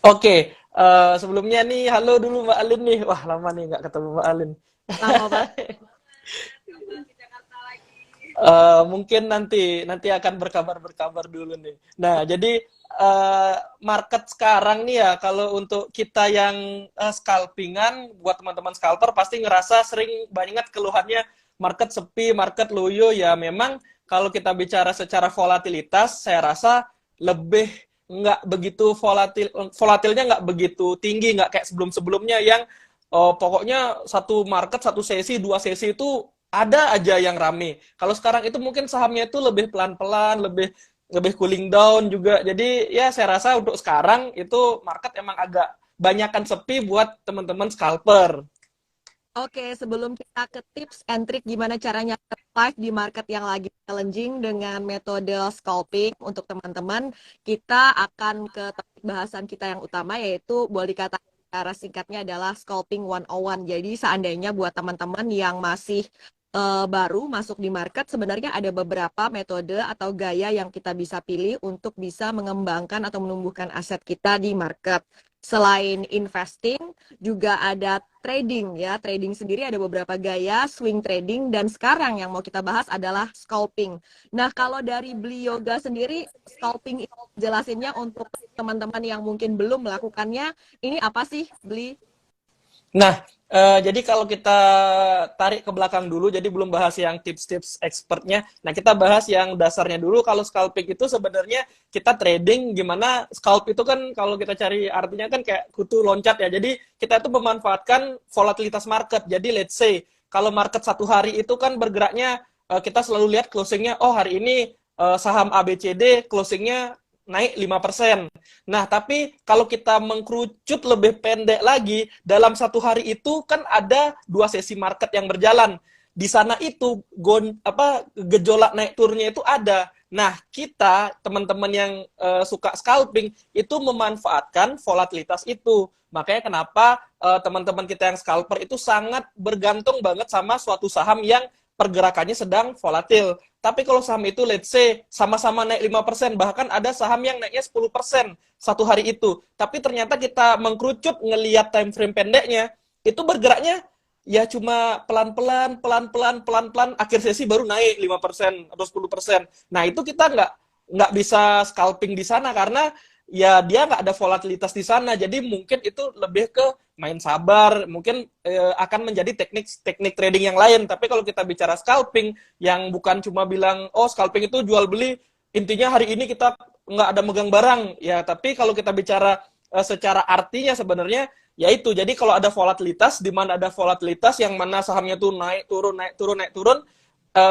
Oke, sebelumnya nih, halo dulu Mbak Alin nih. Wah, lama nih nggak ketemu Mbak Alin. Lama banget. Mungkin nanti akan berkabar dulu nih. Nah, jadi market sekarang nih ya, kalau untuk kita yang scalpingan, buat teman-teman scalper pasti ngerasa sering banget keluhannya market sepi, market loyo ya. Memang kalau kita bicara secara volatilitas, saya rasa lebih nggak begitu volatilnya nggak begitu tinggi, nggak kayak sebelum-sebelumnya yang pokoknya satu market, satu sesi, dua sesi itu ada aja yang rame. Kalau sekarang itu mungkin sahamnya itu lebih pelan-pelan, lebih lebih cooling down juga. Jadi ya saya rasa untuk sekarang itu market emang agak banyakan sepi buat teman-teman scalper. Oke, sebelum kita ke tips and trick gimana caranya survive di market yang lagi challenging dengan metode scalping untuk teman-teman, kita akan ke topik bahasan kita yang utama yaitu boleh dikatakan secara singkatnya adalah scalping 101. Jadi seandainya buat teman-teman yang masih baru masuk di market, sebenarnya ada beberapa metode atau gaya yang kita bisa pilih untuk bisa mengembangkan atau menumbuhkan aset kita di market. Selain investing, juga ada trading ya. Trading sendiri ada beberapa gaya, swing trading, dan sekarang yang mau kita bahas adalah scalping. Nah, kalau dari Beli Yoga sendiri, scalping itu jelasinnya untuk teman-teman yang mungkin belum melakukannya, ini apa sih, Beli? Nah, jadi kalau kita tarik ke belakang dulu, jadi belum bahas yang tips-tips expertnya. Nah, kita bahas yang dasarnya dulu. Kalau scalping itu sebenarnya kita trading, gimana scalp itu kan kalau kita cari artinya kan kayak kutu loncat ya. Jadi kita itu memanfaatkan volatilitas market. Jadi let's say kalau market satu hari itu kan bergeraknya, kita selalu lihat closingnya, oh hari ini saham ABCD closingnya naik 5%. Nah, tapi kalau kita mengkerucut lebih pendek lagi, dalam satu hari itu kan ada dua sesi market yang berjalan. Di sana itu gejolak naik turunnya itu ada. Nah, kita teman-teman yang suka scalping itu memanfaatkan volatilitas itu. Makanya kenapa teman-teman kita yang scalper itu sangat bergantung banget sama suatu saham yang pergerakannya sedang volatil. Tapi kalau saham itu let's say sama-sama naik 5%, bahkan ada saham yang naiknya 10% satu hari itu. Tapi ternyata kita mengkerucut ngelihat time frame pendeknya, itu bergeraknya ya cuma pelan-pelan, pelan-pelan, pelan-pelan, akhir sesi baru naik 5% atau 10%. Nah, itu kita nggak bisa scalping di sana karena ya dia nggak ada volatilitas di sana. Jadi mungkin itu lebih ke main sabar, mungkin akan menjadi teknik trading yang lain. Tapi kalau kita bicara scalping, yang bukan cuma bilang, oh scalping itu jual beli, intinya hari ini kita nggak ada megang barang. Ya, tapi kalau kita bicara secara artinya sebenarnya, ya itu. Jadi kalau ada volatilitas, di mana ada volatilitas yang mana sahamnya tuh naik, turun, naik, turun, naik, turun,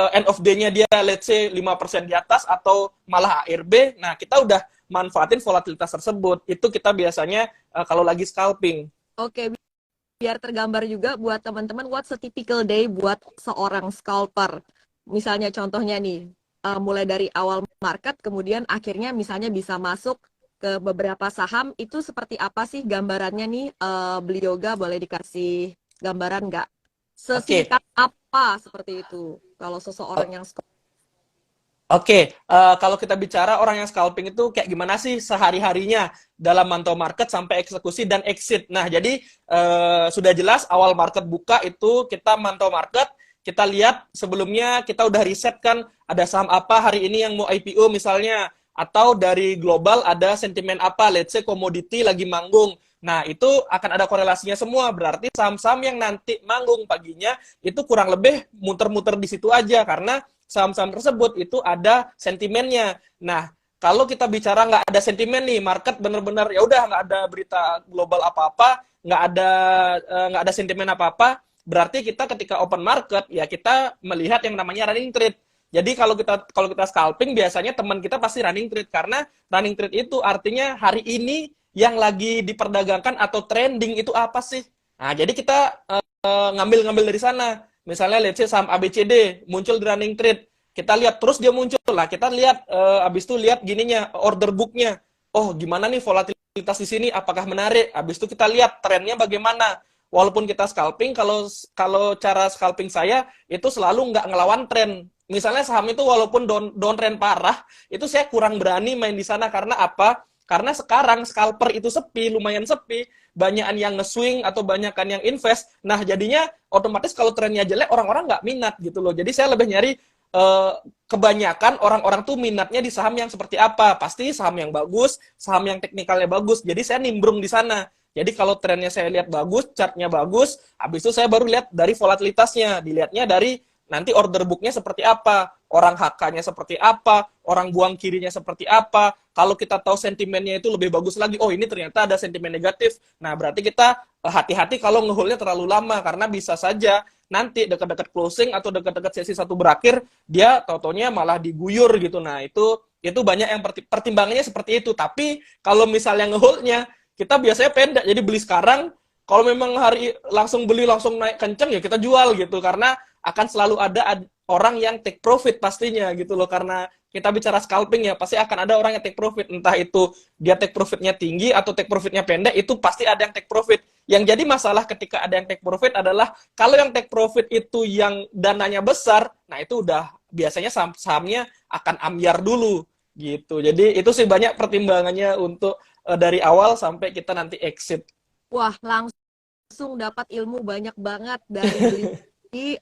end of day-nya dia let's say 5% di atas atau malah ARB, nah kita udah manfaatin volatilitas tersebut. Itu kita biasanya kalau lagi scalping. Oke, biar tergambar juga buat teman-teman, what's a typical day buat seorang scalper. Misalnya contohnya nih, mulai dari awal market, kemudian akhirnya misalnya bisa masuk ke beberapa saham, itu seperti apa sih gambarannya nih, Beli Yoga boleh dikasih gambaran nggak? Oke, Sesingkat apa seperti itu, kalau seseorang yang Oke, kalau kita bicara orang yang scalping itu kayak gimana sih sehari-harinya dalam mantau market sampai eksekusi dan exit. Nah, jadi sudah jelas awal market buka itu kita mantau market, kita lihat sebelumnya kita udah riset kan ada saham apa hari ini yang mau IPO misalnya, atau dari global ada sentimen apa, let's say komoditi lagi manggung. Nah, itu akan ada korelasinya semua. Berarti saham-saham yang nanti manggung paginya itu kurang lebih muter-muter di situ aja karena saham-saham tersebut itu ada sentimennya. Nah, kalau kita bicara nggak ada sentimen nih, market bener-bener ya udah nggak ada berita global apa-apa, nggak ada sentimen apa-apa, berarti kita ketika open market ya kita melihat yang namanya running trade. Jadi kalau kita scalping biasanya teman kita pasti running trade karena running trade itu artinya hari ini yang lagi diperdagangkan atau trending itu apa sih? Nah, jadi kita ngambil-ngambil dari sana. Misalnya let's say saham ABCD muncul di running trade. Kita lihat terus dia muncul lah. Kita lihat habis itu lihat gininya order booknya. Oh, gimana nih volatilitas di sini? Apakah menarik? Habis itu kita lihat trennya bagaimana. Walaupun kita scalping, kalau kalau cara scalping saya itu selalu nggak ngelawan tren. Misalnya saham itu walaupun down trend parah, itu saya kurang berani main di sana karena apa? Karena sekarang scalper itu sepi, lumayan sepi, banyakan yang nge-swing atau banyakan yang invest. Nah, jadinya otomatis kalau trennya jelek, orang-orang nggak minat gitu loh. Jadi saya lebih nyari kebanyakan orang-orang tuh minatnya di saham yang seperti apa. Pasti saham yang bagus, saham yang teknikalnya bagus. Jadi saya nimbrung di sana. Jadi kalau trennya saya lihat bagus, chartnya bagus, habis itu saya baru lihat dari volatilitasnya. Dilihatnya dari nanti order booknya seperti apa, orang HK-nya seperti apa, orang buang kirinya seperti apa. Kalau kita tahu sentimennya itu lebih bagus lagi, oh ini ternyata ada sentimen negatif. Nah, berarti kita hati-hati kalau ngehold-nya terlalu lama, karena bisa saja nanti dekat-dekat closing atau dekat-dekat sesi satu berakhir, dia tau-taunya malah diguyur gitu. Nah, itu banyak yang pertimbangannya seperti itu. Tapi kalau misalnya ngehold-nya, kita biasanya pendek, jadi beli sekarang, kalau memang hari langsung beli langsung naik kenceng ya kita jual gitu, karena akan selalu ada orang yang take profit pastinya gitu loh, karena kita bicara scalping ya pasti akan ada orang yang take profit, entah itu dia take profitnya tinggi atau take profitnya pendek, itu pasti ada yang take profit. Yang jadi masalah ketika ada yang take profit adalah kalau yang take profit itu yang dananya besar, nah itu udah biasanya sahamnya akan ambyar dulu gitu. Jadi itu sih banyak pertimbangannya untuk dari awal sampai kita nanti exit. Wah, langsung dapat ilmu banyak banget dari beli.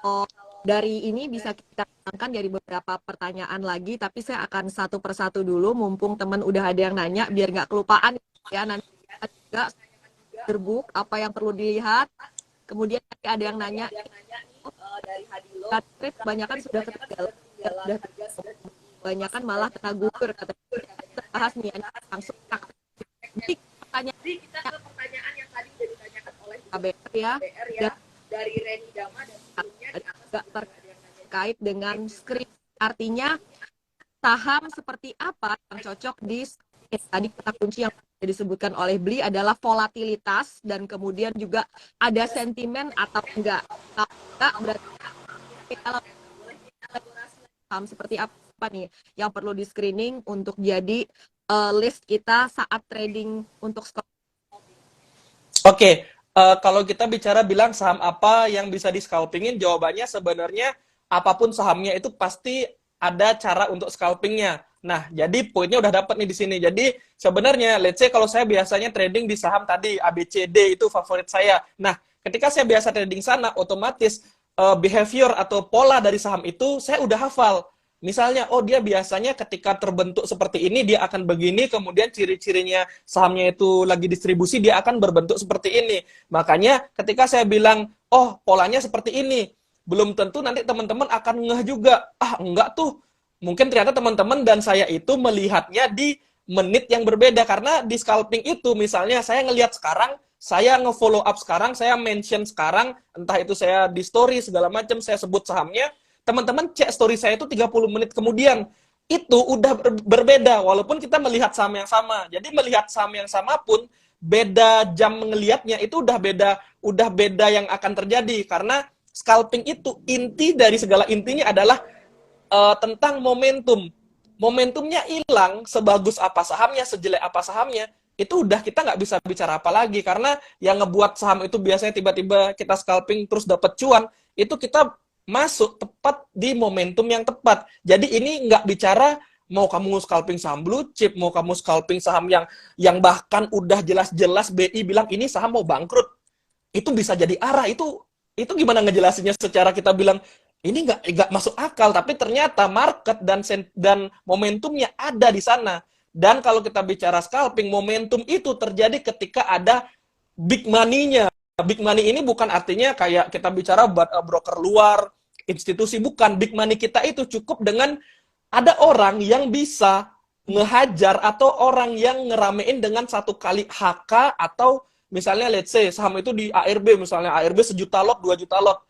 Oh, dari ini bisa kita kembangkan dari beberapa pertanyaan lagi, tapi saya akan satu persatu dulu, mumpung teman udah ada yang nanya, biar nggak kelupaan ya. Nanti juga terbuk apa yang perlu dilihat. Kemudian ada yang nanya, dari Hadilo, kebanyakan sudah ketinggalan, sudah kebanyakan malah kena gugur. Kita bahas nih langsung. Jadi kita ke pertanyaan yang tadi sudah ditanyakan oleh KBR ya, dari Reni Dama dan sebelumnya terkait dengan screen. Artinya saham seperti apa yang cocok di tadi kata kunci yang disebutkan oleh Bli adalah volatilitas dan kemudian juga ada sentimen atau enggak. Kalau enggak berarti kalau saham seperti apa nih yang perlu di screening untuk jadi list kita saat trading untuk skor. Oke, kalau kita bicara bilang saham apa yang bisa di scalpingin, jawabannya sebenarnya apapun sahamnya itu pasti ada cara untuk scalpingnya. Nah, jadi poinnya udah dapat nih di sini. Jadi sebenarnya, let's say kalau saya biasanya trading di saham tadi ABCD itu favorit saya. Nah, ketika saya biasa trading sana, otomatis behavior atau pola dari saham itu saya udah hafal. Misalnya, oh dia biasanya ketika terbentuk seperti ini, dia akan begini, kemudian ciri-cirinya sahamnya itu lagi distribusi, dia akan berbentuk seperti ini. Makanya ketika saya bilang, oh polanya seperti ini, belum tentu nanti teman-teman akan ngeh juga. Ah, enggak tuh. Mungkin ternyata teman-teman dan saya itu melihatnya di menit yang berbeda. Karena di scalping itu, misalnya saya ngelihat sekarang, saya nge-follow up sekarang, saya mention sekarang, entah itu saya di story, segala macam, saya sebut sahamnya, teman-teman cek story saya itu 30 menit kemudian, itu udah berbeda, walaupun kita melihat saham yang sama. Jadi melihat saham yang sama pun, beda jam ngelihatnya itu udah beda yang akan terjadi, karena scalping itu inti dari segala intinya adalah tentang momentum. Momentumnya hilang, sebagus apa sahamnya, sejelek apa sahamnya, itu udah kita nggak bisa bicara apa lagi, karena yang ngebuat saham itu biasanya tiba-tiba kita scalping terus dapat cuan, itu kita masuk tepat di momentum yang tepat. Jadi ini nggak bicara mau kamu scalping saham blue chip, mau kamu scalping saham yang bahkan udah jelas-jelas BI bilang ini saham mau bangkrut. Itu bisa jadi arah. Itu gimana ngejelasinnya secara kita bilang ini nggak masuk akal, tapi ternyata market dan momentumnya ada di sana. Dan kalau kita bicara scalping, momentum itu terjadi ketika ada big money-nya. Big money ini bukan artinya kayak kita bicara broker luar, institusi, bukan. Big money kita itu cukup dengan ada orang yang bisa ngehajar atau orang yang ngeramein dengan satu kali HK, atau misalnya let's say saham itu di ARB, misalnya ARB 1 juta lot, 2 juta lot.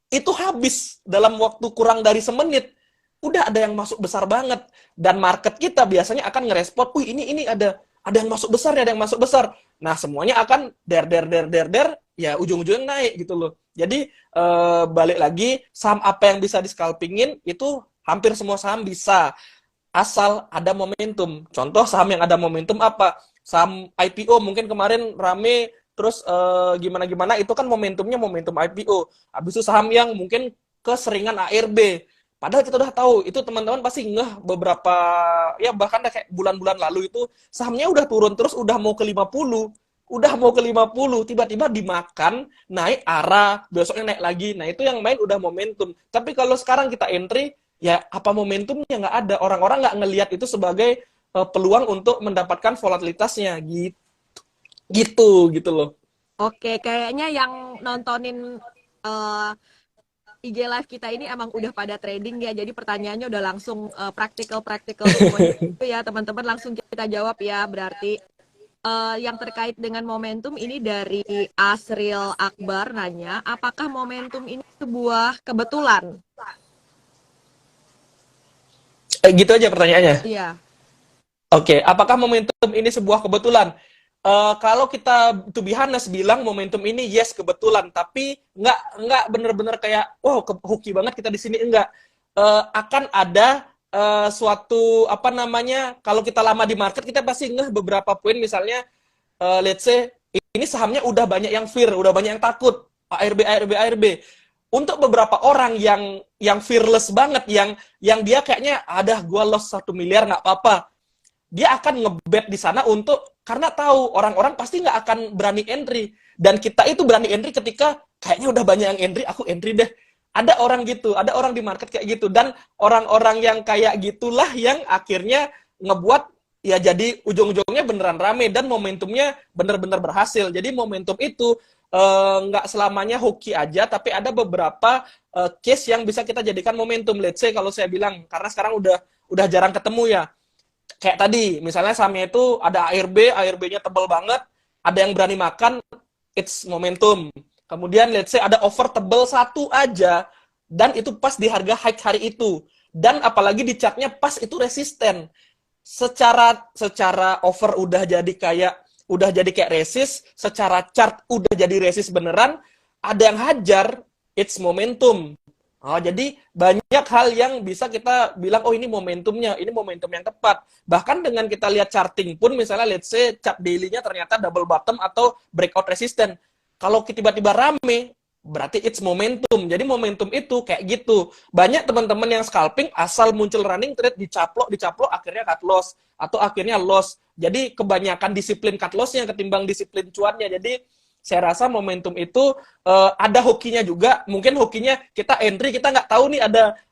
Itu habis dalam waktu kurang dari semenit. Udah ada yang masuk besar banget. Dan market kita biasanya akan ngerespon, ini ada yang masuk besar, ada yang masuk besar. Nah, semuanya akan der, ya ujung-ujungnya naik gitu loh. Jadi, balik lagi, saham apa yang bisa di scalpingin, itu hampir semua saham bisa. Asal ada momentum. Contoh saham yang ada momentum apa? Saham IPO mungkin kemarin rame, terus gimana-gimana, itu kan momentumnya momentum IPO. Habis itu saham yang mungkin keseringan ARB. Padahal kita udah tahu, itu teman-teman pasti ngeh beberapa, ya bahkan kayak bulan-bulan lalu itu sahamnya udah turun terus, udah mau ke 50, tiba-tiba dimakan, naik arah, besoknya naik lagi. Nah itu yang main udah momentum. Tapi kalau sekarang kita entry, ya apa momentumnya nggak ada. Orang-orang nggak ngelihat itu sebagai peluang untuk mendapatkan volatilitasnya, gitu loh. Oke, kayaknya yang nontonin eh, IG live kita ini emang udah pada trading ya. Jadi pertanyaannya udah langsung praktikal-praktikal semuanya itu ya, teman-teman langsung kita jawab ya. Berarti yang terkait dengan momentum ini dari Asril Akbar nanya, apakah momentum ini sebuah kebetulan? Gitu aja pertanyaannya. Iya. Oke, apakah momentum ini sebuah kebetulan? Kalau kita to be honest bilang momentum ini yes kebetulan, tapi nggak bener-bener kayak wow hoki banget kita di sini, enggak. Akan ada suatu apa namanya, kalau kita lama di market kita pasti ngeh beberapa poin, misalnya let's say ini sahamnya udah banyak yang fear, udah banyak yang takut, ARB. Untuk beberapa orang yang fearless banget, yang dia kayaknya ada gua loss 1 miliar nggak apa-apa, dia akan ngebet di sana untuk, karena tahu orang-orang pasti nggak akan berani entry, dan kita itu berani entry ketika kayaknya udah banyak yang entry, aku entry deh. Ada orang gitu, ada orang di market kayak gitu, dan orang-orang yang kayak gitulah yang akhirnya ngebuat ya jadi ujung-ujungnya beneran rame dan momentumnya bener-bener berhasil. Jadi momentum itu nggak selamanya hoki aja, tapi ada beberapa case yang bisa kita jadikan momentum. Let's say kalau saya bilang, karena sekarang udah jarang ketemu ya, kayak tadi, misalnya sahamnya itu ada ARB-nya tebal banget, ada yang berani makan, it's momentum. Kemudian let's say ada offer tebal satu aja, dan itu pas di harga high hari itu. Dan apalagi di chartnya pas itu resisten. Secara offer udah jadi kayak resist, secara chart udah jadi resist beneran, ada yang hajar, it's momentum. Oh, jadi banyak hal yang bisa kita bilang, oh ini momentumnya, ini momentum yang tepat. Bahkan dengan kita lihat charting pun, misalnya let's say chart daily-nya ternyata double bottom atau breakout resistant. Kalau tiba-tiba rame, berarti it's momentum. Jadi momentum itu kayak gitu. Banyak teman-teman yang scalping asal muncul running trade, dicaplok, akhirnya cut loss. Atau akhirnya loss. Jadi kebanyakan disiplin cut loss-nya ketimbang disiplin cuannya. Jadi saya rasa momentum itu ada hokinya juga. Mungkin hokinya kita entry, kita nggak tahu nih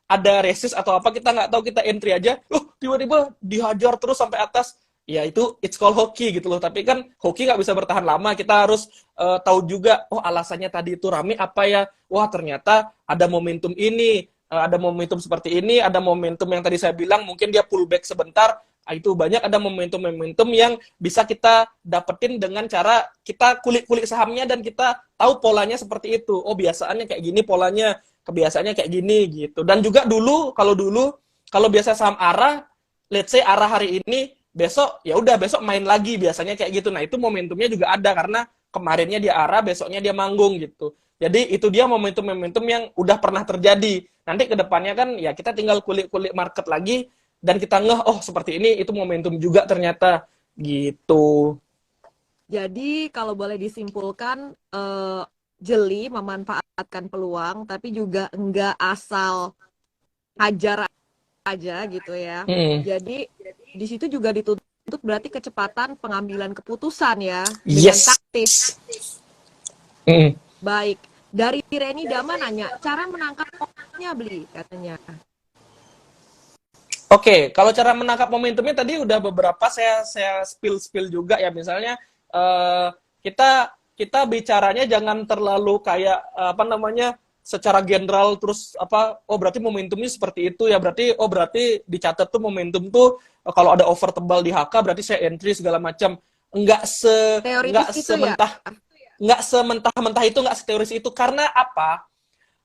ada resist atau apa, kita nggak tahu, kita entry aja, tiba-tiba dihajar terus sampai atas. Ya itu it's called hoki gitu loh. Tapi kan hoki nggak bisa bertahan lama. Kita harus tahu juga, oh alasannya tadi itu rame apa ya? Wah ternyata ada momentum ini, ada momentum seperti ini, ada momentum yang tadi saya bilang mungkin dia pullback sebentar. Itu banyak ada momentum-momentum yang bisa kita dapetin dengan cara kita kulik-kulik sahamnya dan kita tahu polanya seperti itu. Oh, biasaannya kayak gini polanya, kebiasaannya kayak gini gitu. Dan juga kalau biasa saham arah, let's say arah hari ini, besok ya udah besok main lagi, biasanya kayak gitu. Nah, itu momentumnya juga ada karena kemarinnya dia arah, besoknya dia manggung gitu. Jadi itu dia momentum-momentum yang udah pernah terjadi. Nanti ke depannya kan ya kita tinggal kulik-kulik market lagi, dan kita ngeh, oh seperti ini, itu momentum juga ternyata, gitu. Jadi kalau boleh disimpulkan, jeli memanfaatkan peluang, tapi juga enggak asal hajar aja gitu ya. Hmm. Jadi di situ juga dituntut berarti kecepatan pengambilan keputusan ya, dengan Yes. taktis. Hmm. Baik. Dari Reni Dama nanya, cara menangkap momentumnya beli katanya. Oke, kalau cara menangkap momentumnya tadi udah beberapa saya spill juga ya. Misalnya eh, kita kita bicaranya jangan terlalu kayak apa namanya, secara general terus apa, oh berarti momentumnya seperti itu ya, berarti dicatat tuh momentum tuh kalau ada over tebal di HK berarti saya entry segala macam. Enggak se Teoritis enggak itu ya. sementah nggak sementah-mentah itu, nggak seteoris itu. Karena apa?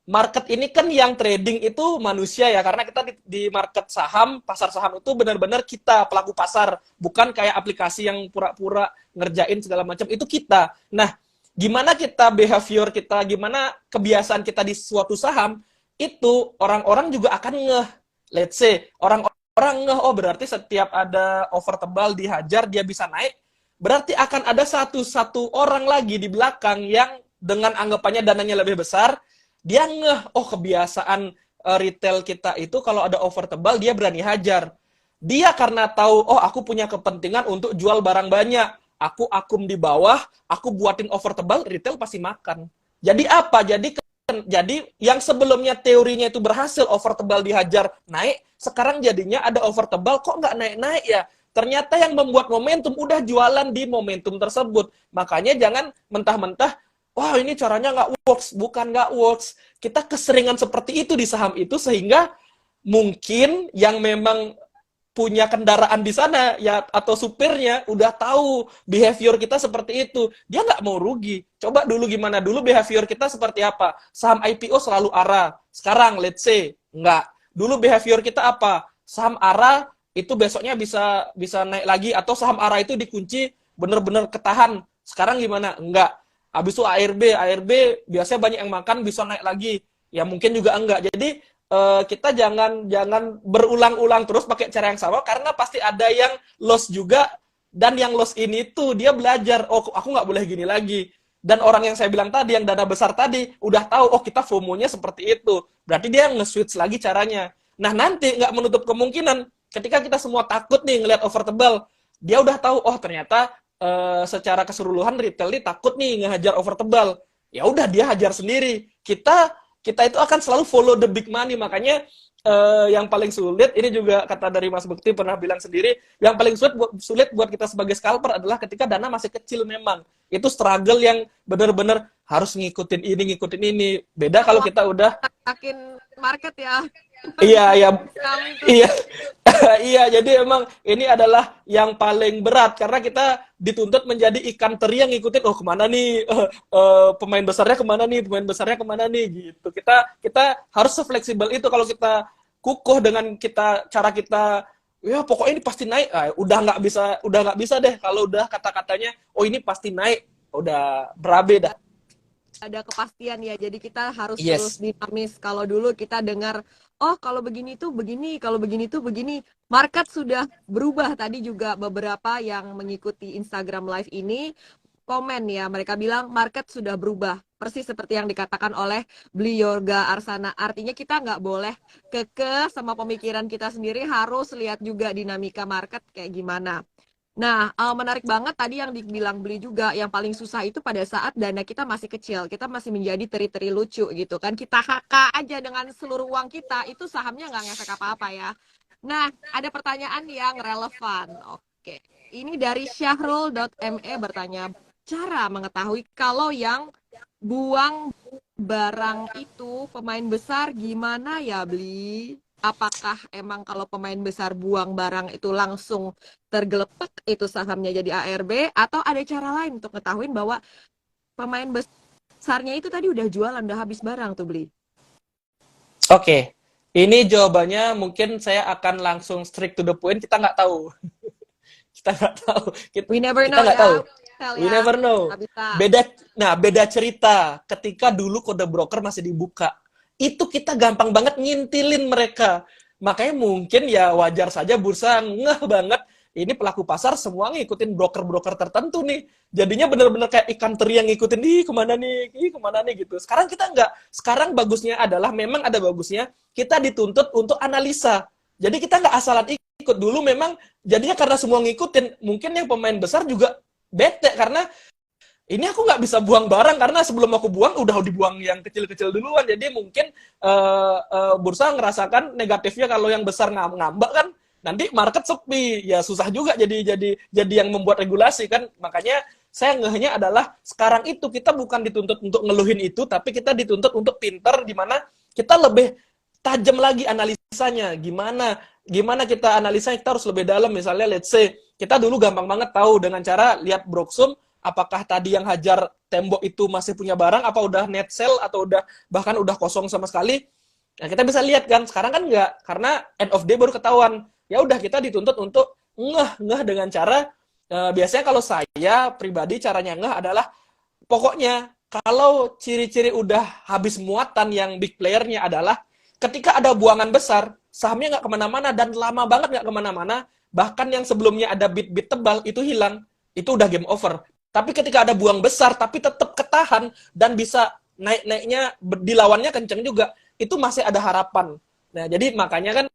Market ini kan yang trading itu manusia ya, karena kita di market saham, pasar saham itu benar-benar kita pelaku pasar, bukan kayak aplikasi yang pura-pura ngerjain segala macam, itu kita. Nah, gimana kita behavior kita, gimana kebiasaan kita di suatu saham, itu orang-orang juga akan ngeh. Let's say, orang-orang ngeh, oh berarti setiap ada over tebal dihajar, dia bisa naik, berarti akan ada satu orang lagi di belakang yang dengan anggapannya dananya lebih besar, dia ngeh, oh kebiasaan retail kita itu kalau ada offer tebal dia berani hajar. Dia karena tahu, oh aku punya kepentingan untuk jual barang banyak, aku akum di bawah, aku buatin offer tebal, retail pasti makan. Jadi apa? Jadi yang sebelumnya teorinya itu berhasil, offer tebal dihajar naik, sekarang jadinya ada offer tebal kok nggak naik-naik ya. Ternyata yang membuat momentum udah jualan di momentum tersebut. Makanya jangan mentah-mentah, wah ini caranya nggak works. Bukan nggak works. Kita keseringan seperti itu di saham itu sehingga mungkin yang memang punya kendaraan di sana ya atau supirnya udah tahu behavior kita seperti itu, dia nggak mau rugi. Coba dulu gimana dulu behavior kita seperti apa? Saham IPO selalu ARA. Sekarang let's say nggak. Dulu behavior kita apa? Saham ARA itu besoknya bisa naik lagi, atau saham ARA itu dikunci bener-bener ketahan. Sekarang gimana? Enggak. Habis itu ARB biasanya banyak yang makan bisa naik lagi. Ya mungkin juga enggak. Jadi kita jangan berulang-ulang terus pakai cara yang sama, karena pasti ada yang loss juga, dan yang loss ini tuh dia belajar, oh aku nggak boleh gini lagi. Dan orang yang saya bilang tadi, yang dana besar tadi, udah tahu, oh kita FOMO-nya seperti itu, berarti dia nge-switch lagi caranya. Nah nanti nggak menutup kemungkinan ketika kita semua takut nih ngelihat over tebal, dia udah tahu, oh ternyata secara keseluruhan retail ini takut nih ngehajar over tebal, ya udah dia hajar sendiri. Kita itu akan selalu follow the big money. Makanya yang paling sulit, ini juga kata dari Mas Bekti pernah bilang sendiri, yang paling sulit buat kita sebagai scalper adalah ketika dana masih kecil memang. Itu struggle yang benar-benar harus ngikutin ini. Beda kalau kita udah yakin market ya. Iya, iya, iya. Jadi emang ini adalah yang paling berat karena kita dituntut menjadi ikan teri yang ngikutin. Oh kemana nih pemain besarnya kemana nih gitu. Kita harus sefleksibel itu. Kalau kita kukuh dengan cara kita, ya pokoknya ini pasti naik. Udah nggak bisa deh kalau udah kata-katanya. Oh ini pasti naik. Udah berabe dah. Ada kepastian ya, jadi kita harus Yes. terus dinamis. Kalau dulu kita dengar, oh kalau begini tuh begini, kalau begini tuh begini. Market sudah berubah. Tadi juga beberapa yang mengikuti Instagram Live ini komen ya, mereka bilang market sudah berubah. Persis seperti yang dikatakan oleh Bli Yorga Arsana. Artinya kita nggak boleh kekeh sama pemikiran kita sendiri, harus lihat juga dinamika market kayak gimana. Nah, menarik banget tadi yang dibilang Beli juga, yang paling susah itu pada saat dana kita masih kecil, kita masih menjadi teri-teri lucu gitu kan, kita HK aja dengan seluruh uang kita, itu sahamnya nggak ngefek apa-apa ya. Nah, ada pertanyaan yang relevan. Oke, ini dari Syahrul.me bertanya, cara mengetahui kalau yang buang barang itu pemain besar gimana ya, Beli? Apakah emang kalau pemain besar buang barang itu langsung tergelepek itu sahamnya jadi ARB, atau ada cara lain untuk ngetahuin bahwa pemain besarnya itu tadi udah jualan, udah habis barang tuh Beli? Oke. Ini jawabannya mungkin saya akan langsung straight to the point. Kita nggak tahu. Kita nggak tahu. We never Kita know nggak ya. tahu. We Ya. never know. Nggak bisa. Beda cerita. Ketika dulu kode broker masih dibuka, itu kita gampang banget ngintilin mereka. Makanya mungkin ya wajar saja bursa ngeh banget. Ini pelaku pasar semua ngikutin broker-broker tertentu nih. Jadinya bener-bener kayak ikan teri yang ngikutin, ih kemana nih gitu. Sekarang kita nggak. Sekarang bagusnya adalah, memang ada bagusnya, kita dituntut untuk analisa. Jadi kita nggak asalan ikut. Dulu memang jadinya karena semua ngikutin, mungkin yang pemain besar juga bete karena ini aku nggak bisa buang barang karena sebelum aku buang udah dibuang yang kecil-kecil duluan. Jadi mungkin bursa ngerasakan negatifnya kalau yang besar ngambak kan, nanti market sepi, ya susah juga jadi yang membuat regulasi kan. Makanya saya ngehnya adalah sekarang itu kita bukan dituntut untuk ngeluhin itu, tapi kita dituntut untuk pinter, di mana kita lebih tajam lagi analisanya. Gimana kita analisanya, kita harus lebih dalam. Misalnya let's say kita dulu gampang banget tahu dengan cara lihat Broksum, apakah tadi yang hajar tembok itu masih punya barang, apa udah net sell, atau bahkan udah kosong sama sekali. Nah, kita bisa lihat kan. Sekarang kan enggak, karena end of day baru ketahuan. Ya udah, kita dituntut untuk ngeh dengan cara, biasanya kalau saya pribadi caranya ngeh adalah, pokoknya kalau ciri-ciri udah habis muatan yang big playernya adalah ketika ada buangan besar, sahamnya nggak kemana-mana dan lama banget nggak kemana-mana, bahkan yang sebelumnya ada bit-bit tebal itu hilang, itu udah game over. Tapi ketika ada buang besar tapi tetap ketahan dan bisa naik-naiknya dilawannya kenceng juga, itu masih ada harapan. Nah, jadi makanya kan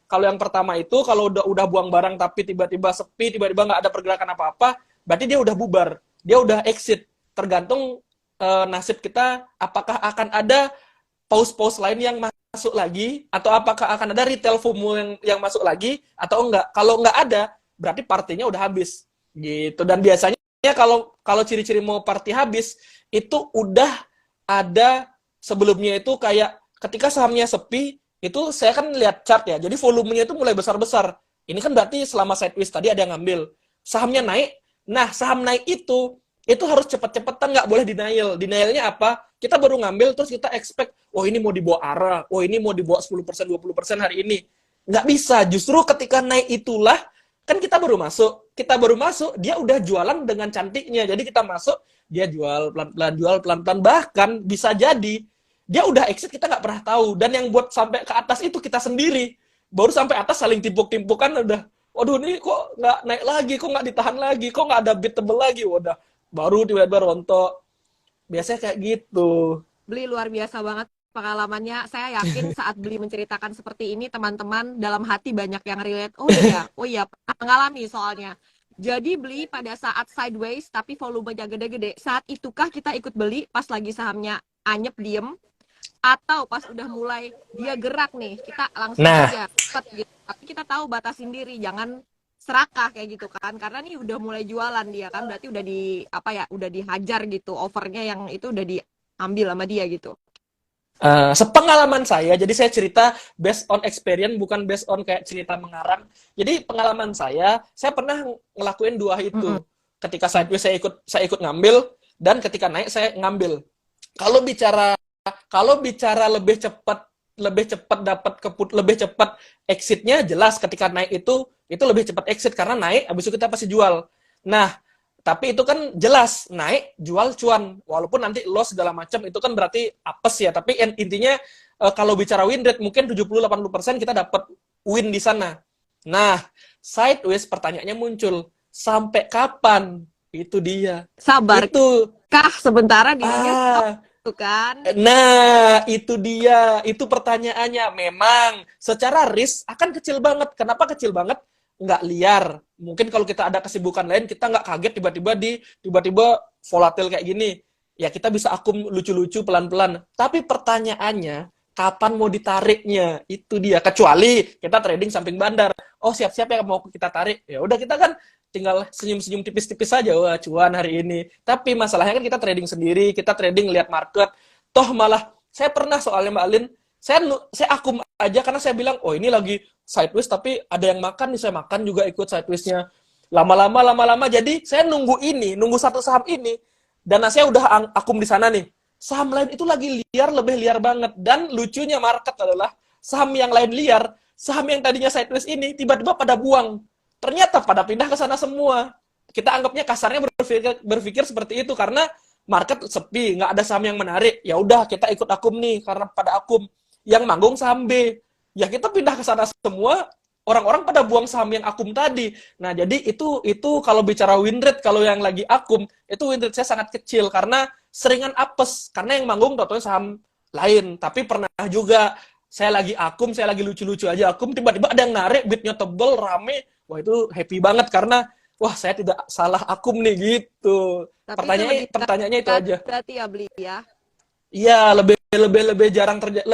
kalau yang pertama itu kalau udah buang barang tapi tiba-tiba sepi, tiba-tiba nggak ada pergerakan apa-apa, berarti dia udah bubar, dia udah exit. Tergantung nasib kita, apakah akan ada pause-pause lain yang masuk lagi, atau apakah akan ada retail FOMO yang masuk lagi, atau enggak. Kalau enggak ada, berarti partinya udah habis. Gitu. Dan biasanya kalau ciri-ciri mau party habis, itu udah ada sebelumnya itu kayak ketika sahamnya sepi, itu saya kan lihat chart ya, jadi volumenya itu mulai besar-besar. Ini kan berarti selama sideways tadi ada yang ngambil. Sahamnya naik, nah saham naik itu harus cepet-cepetan, nggak boleh denial. Denialnya apa? Kita baru ngambil, terus kita expect, oh ini mau dibawa arah, oh ini mau dibawa 10%, 20% hari ini. Nggak bisa, justru ketika naik itulah, kan kita baru masuk, dia udah jualan dengan cantiknya. Jadi kita masuk, dia jual pelan-pelan, bahkan bisa jadi, dia udah exit, kita nggak pernah tahu. Dan yang buat sampai ke atas itu kita sendiri. Baru sampai atas saling timpuk-timpukan, udah, waduh ini kok nggak naik lagi, kok nggak ditahan lagi, kok nggak ada beatable lagi, udah baru tiba-tiba rontok. Biasanya kayak gitu. Beli luar biasa banget pengalamannya. Saya yakin saat Beli menceritakan seperti ini, teman-teman dalam hati banyak yang relate. Oh iya, pernah mengalami soalnya. Jadi beli pada saat sideways tapi volumenya gede-gede. Saat itukah kita ikut beli pas lagi sahamnya anyep diem, atau pas udah mulai dia gerak nih, kita langsung Nah, aja cepet gitu. Tapi kita tahu batasin diri, jangan serakah kayak gitu kan, karena nih udah mulai jualan dia kan, berarti udah di apa ya, udah dihajar gitu, overnya yang itu udah diambil sama dia gitu. sepengalaman saya, jadi saya cerita based on experience, bukan based on kayak cerita mengarang. Jadi pengalaman saya pernah ngelakuin dua itu. Mm-mm. Ketika sideways saya ikut ngambil, dan ketika naik saya ngambil. Kalau bicara lebih cepat dapat lebih cepat exitnya, jelas ketika naik itu lebih cepat exit karena naik, habis itu kita pasti jual. Nah, tapi itu kan jelas naik jual cuan, walaupun nanti loss segala macam itu kan berarti apes ya. Tapi intinya kalau bicara win rate mungkin 70-80% kita dapat win di sana. Nah, sideways pertanyaannya muncul, sampai kapan? Itu dia. Sabar Itu kah sementara dirinya stop ah tuh kan. Nah, itu dia. Itu pertanyaannya. Memang secara risk akan kecil banget. Kenapa kecil banget? Nggak liar. Mungkin kalau kita ada kesibukan lain, kita nggak kaget tiba-tiba volatil kayak gini. Ya kita bisa akum lucu-lucu pelan-pelan. Tapi pertanyaannya, kapan mau ditariknya? Itu dia. Kecuali kita trading samping bandar. Oh, siap-siap ya mau kita tarik. Ya udah, kita kan tinggal senyum-senyum tipis-tipis saja, wah cuan hari ini. Tapi masalahnya kan kita trading sendiri, kita trading lihat market. Toh malah saya pernah soalnya Mbak Alin, saya akum aja karena saya bilang, oh ini lagi sideways tapi ada yang makan nih, saya makan juga ikut sidewaysnya. Lama-lama jadi saya nunggu satu saham ini, dan saya udah akum di sana nih. Saham lain itu lagi liar, lebih liar banget. Dan lucunya market adalah saham yang lain liar, saham yang tadinya sideways ini tiba-tiba pada buang. Ternyata pada pindah ke sana semua. Kita anggapnya kasarnya berpikir seperti itu karena market sepi, nggak ada saham yang menarik. Ya udah kita ikut akum nih karena pada akum. Yang manggung saham B. Ya kita pindah ke sana semua, orang-orang pada buang saham yang akum tadi. Nah, jadi itu kalau bicara win rate, kalau yang lagi akum, itu win rate saya sangat kecil karena seringan apes karena yang manggung totalnya saham lain. Tapi pernah juga saya lagi akum, saya lagi lucu-lucu aja akum, tiba-tiba ada yang narik, bitnya tebel, rame. Wah, itu happy banget karena wah saya tidak salah akum nih gitu. Tapi itu Pertanyaannya itu aja. berarti ya beli ya. Iya, lebih jarang terjadi,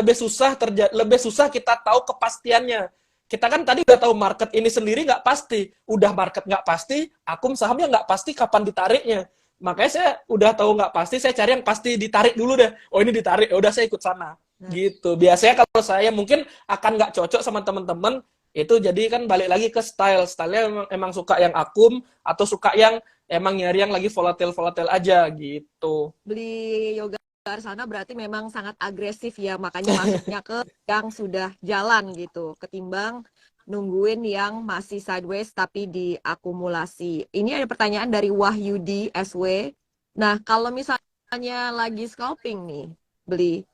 lebih susah kita tahu kepastiannya. Kita kan tadi udah tahu market ini sendiri nggak pasti, udah market nggak pasti, akum sahamnya nggak pasti kapan ditariknya. Makanya saya udah tahu nggak pasti, saya cari yang pasti ditarik dulu deh. Oh ini ditarik, ya udah saya ikut sana. Nah, Gitu. Biasanya kalau saya mungkin akan nggak cocok sama teman-teman, itu jadi kan balik lagi ke stylenya emang suka yang akum atau suka yang emang nyari yang lagi volatile aja gitu. beli yoga sana berarti memang sangat agresif ya, makanya masuknya ke yang sudah jalan gitu, ketimbang nungguin yang masih sideways tapi diakumulasi. Ini ada pertanyaan dari Wahyudi SW. Nah, kalau misalnya lagi scalping nih, beli,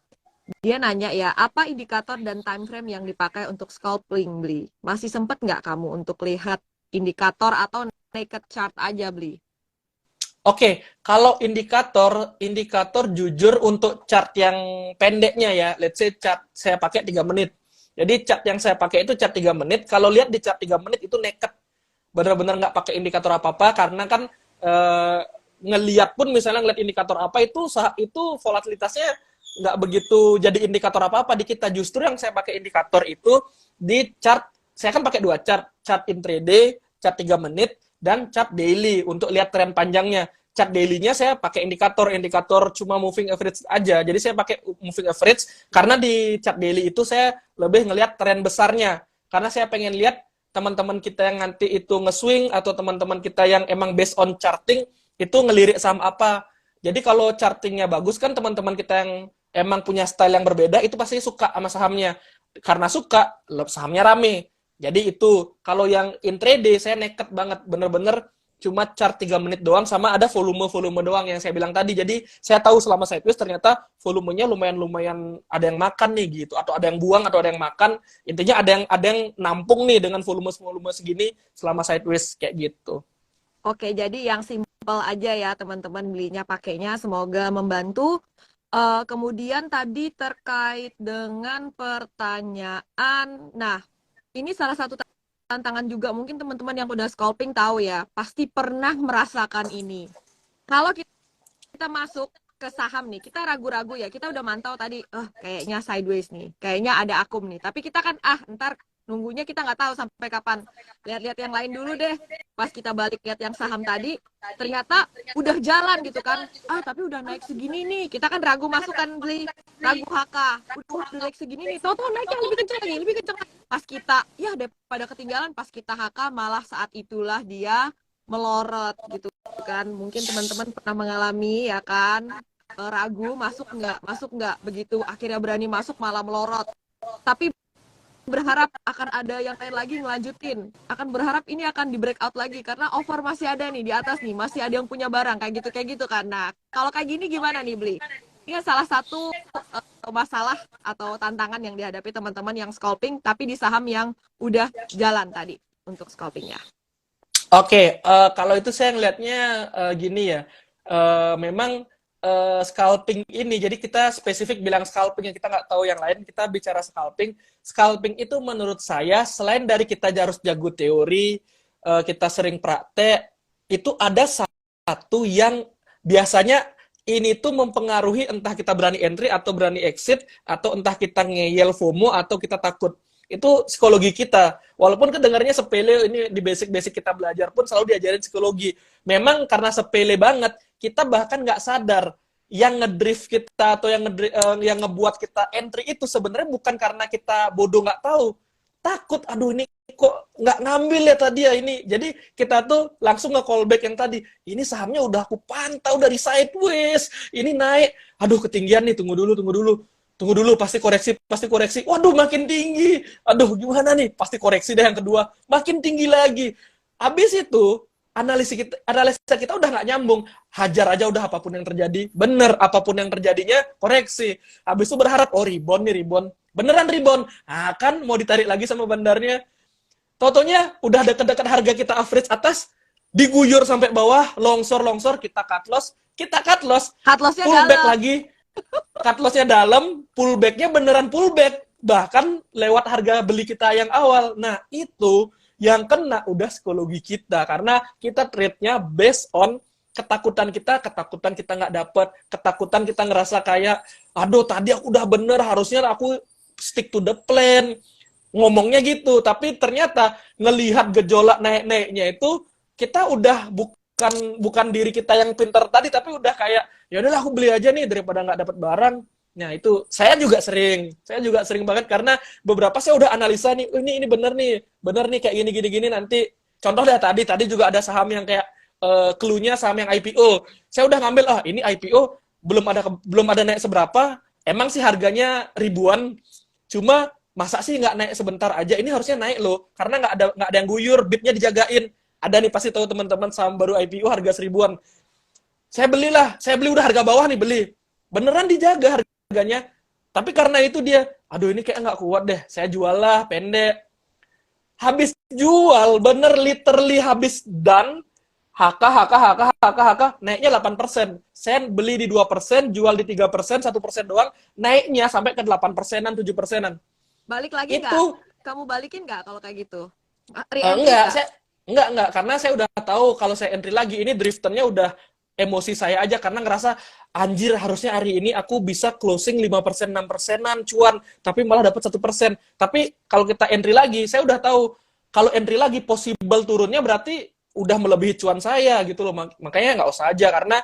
dia nanya ya, apa indikator dan time frame yang dipakai untuk scalping, beli? Masih sempet nggak kamu untuk lihat indikator atau naked chart aja, beli? Oke, kalau indikator jujur untuk chart yang pendeknya ya, let's say chart saya pakai 3 menit. Jadi chart yang saya pakai itu chart 3 menit. Kalau lihat di chart 3 menit itu naked. Benar-benar nggak pakai indikator apa-apa karena kan ngelihat pun misalnya ngelihat indikator apa itu volatilitasnya nggak begitu jadi indikator apa-apa di kita. Justru yang saya pakai indikator itu di chart, saya kan pakai 2 chart, chart intraday, chart 3 menit, dan chart daily untuk lihat tren panjangnya. Chart daily-nya saya pakai indikator cuma moving average aja. Jadi saya pakai moving average karena di chart daily itu saya lebih ngelihat tren besarnya. Karena saya pengen lihat teman-teman kita yang nanti itu nge-swing atau teman-teman kita yang emang based on charting itu ngelirik saham apa. Jadi kalau chartingnya bagus kan teman-teman kita yang emang punya style yang berbeda itu pasti suka sama sahamnya. Karena suka, sahamnya rame. Jadi itu, kalau yang intraday saya naked banget, bener-bener cuma chart 3 menit doang sama ada volume-volume doang yang saya bilang tadi. Jadi saya tahu selama sideways ternyata volumenya lumayan ada yang makan nih gitu, atau ada yang buang atau ada yang makan. Intinya ada yang nampung nih dengan volume segini selama sideways kayak gitu. Oke, jadi yang simple aja ya teman-teman belinya pakainya, semoga membantu. Kemudian tadi terkait dengan pertanyaan, nah ini salah satu tantangan juga mungkin teman-teman yang udah scalping tahu ya, pasti pernah merasakan ini. Kalau kita masuk ke saham nih, kita ragu-ragu ya, kita udah mantau tadi, kayaknya sideways nih, kayaknya ada akum nih, tapi kita kan, ntar nunggunya kita nggak tahu sampai kapan, lihat-lihat yang lain dulu deh, pas kita balik lihat yang saham tadi, ternyata udah jalan gitu kan, tapi udah naik segini nih, kita kan ragu masuk kan beli, ragu HK, udah naik segini nih, tau naiknya lebih kenceng lagi, lebih kenceng lagi, pas kita, ya daripada ketinggalan, pas kita HK malah saat itulah dia melorot gitu kan, mungkin teman-teman pernah mengalami ya kan, ragu masuk nggak begitu akhirnya berani masuk malah melorot, tapi berharap akan ada yang lain lagi ngelanjutin, akan berharap ini akan di breakout lagi karena offer masih ada nih di atas nih, masih ada yang punya barang kayak gitu kan. Nah kalau kayak gini gimana nih beli, ini salah satu masalah atau tantangan yang dihadapi teman-teman yang scalping tapi di saham yang udah jalan tadi untuk scalpingnya. Oke, kalau itu saya ngelihatnya gini ya, memang scalping ini, jadi kita spesifik bilang scalping, yang kita nggak tahu yang lain, kita bicara scalping. Scalping itu menurut saya, selain dari kita harus jago teori, kita sering praktek, itu ada satu yang biasanya ini tuh mempengaruhi entah kita berani entry atau berani exit, atau entah kita ngeyel FOMO atau kita takut. Itu psikologi kita. Walaupun kedengarannya sepele, ini di basic-basic kita belajar pun selalu diajarin psikologi. Memang karena sepele banget, kita bahkan nggak sadar yang ngedrift kita atau yang ngebuat kita entry itu sebenarnya bukan karena kita bodoh nggak tahu. Takut, aduh ini kok nggak ngambil ya tadi ya ini. Jadi kita tuh langsung nge-callback yang tadi. Ini sahamnya udah aku pantau dari sideways. Ini naik. Aduh ketinggian nih, tunggu dulu, pasti koreksi, waduh makin tinggi, aduh gimana nih, pasti koreksi deh yang kedua, makin tinggi lagi, habis itu analisa kita udah nggak nyambung, hajar aja udah apapun yang terjadi, bener apapun yang terjadinya koreksi, habis itu berharap, rebound nih, beneran rebound, kan mau ditarik lagi sama bandarnya, totonya udah deket-deket harga kita average atas, diguyur sampai bawah, longsor, kita cut loss, pullback lagi, cut loss-nya dalam, pullback-nya beneran pullback, bahkan lewat harga beli kita yang awal. Nah, itu yang kena udah psikologi kita, karena kita trade-nya based on ketakutan kita nggak dapet, ketakutan kita ngerasa kayak, aduh tadi aku udah bener, harusnya aku stick to the plan, ngomongnya gitu, tapi ternyata ngelihat gejolak naik-naiknya itu, kita udah bukan diri kita yang pintar tadi, tapi udah kayak ya udahlah aku beli aja nih daripada nggak dapat barang. Nah itu saya juga sering banget, karena beberapa saya udah analisa nih, ini bener nih kayak gini nanti. Contoh deh tadi juga ada saham yang kayak clue-nya saham yang IPO. Saya udah ngambil, ini IPO belum ada naik seberapa. Emang sih harganya ribuan, cuma masa sih nggak naik sebentar aja? Ini harusnya naik loh, karena nggak ada yang guyur, bidnya dijagain. Ada nih pasti tahu teman-teman saham baru IPO harga 1000-an. Saya beli udah harga bawah nih beli. Beneran dijaga harganya. Tapi karena itu dia, aduh ini kayak nggak kuat deh, saya jual lah pendek. Habis jual, bener literally habis done, HK, naiknya 8%. Saya beli di 2%, jual di 3%, 1% doang, naiknya sampai ke 8%-an, 7%-an. Balik lagi nggak? Itu Kamu balikin nggak kalau kayak gitu? Re-entry enggak, nggak? enggak, karena saya udah tahu kalau saya entry lagi ini drifternya udah emosi saya aja karena ngerasa anjir harusnya hari ini aku bisa closing 5%, 6%-an cuan, tapi malah dapat 1%. Tapi kalau kita entry lagi, saya udah tahu kalau entry lagi possible turunnya berarti udah melebihi cuan saya gitu loh. Makanya nggak usah aja karena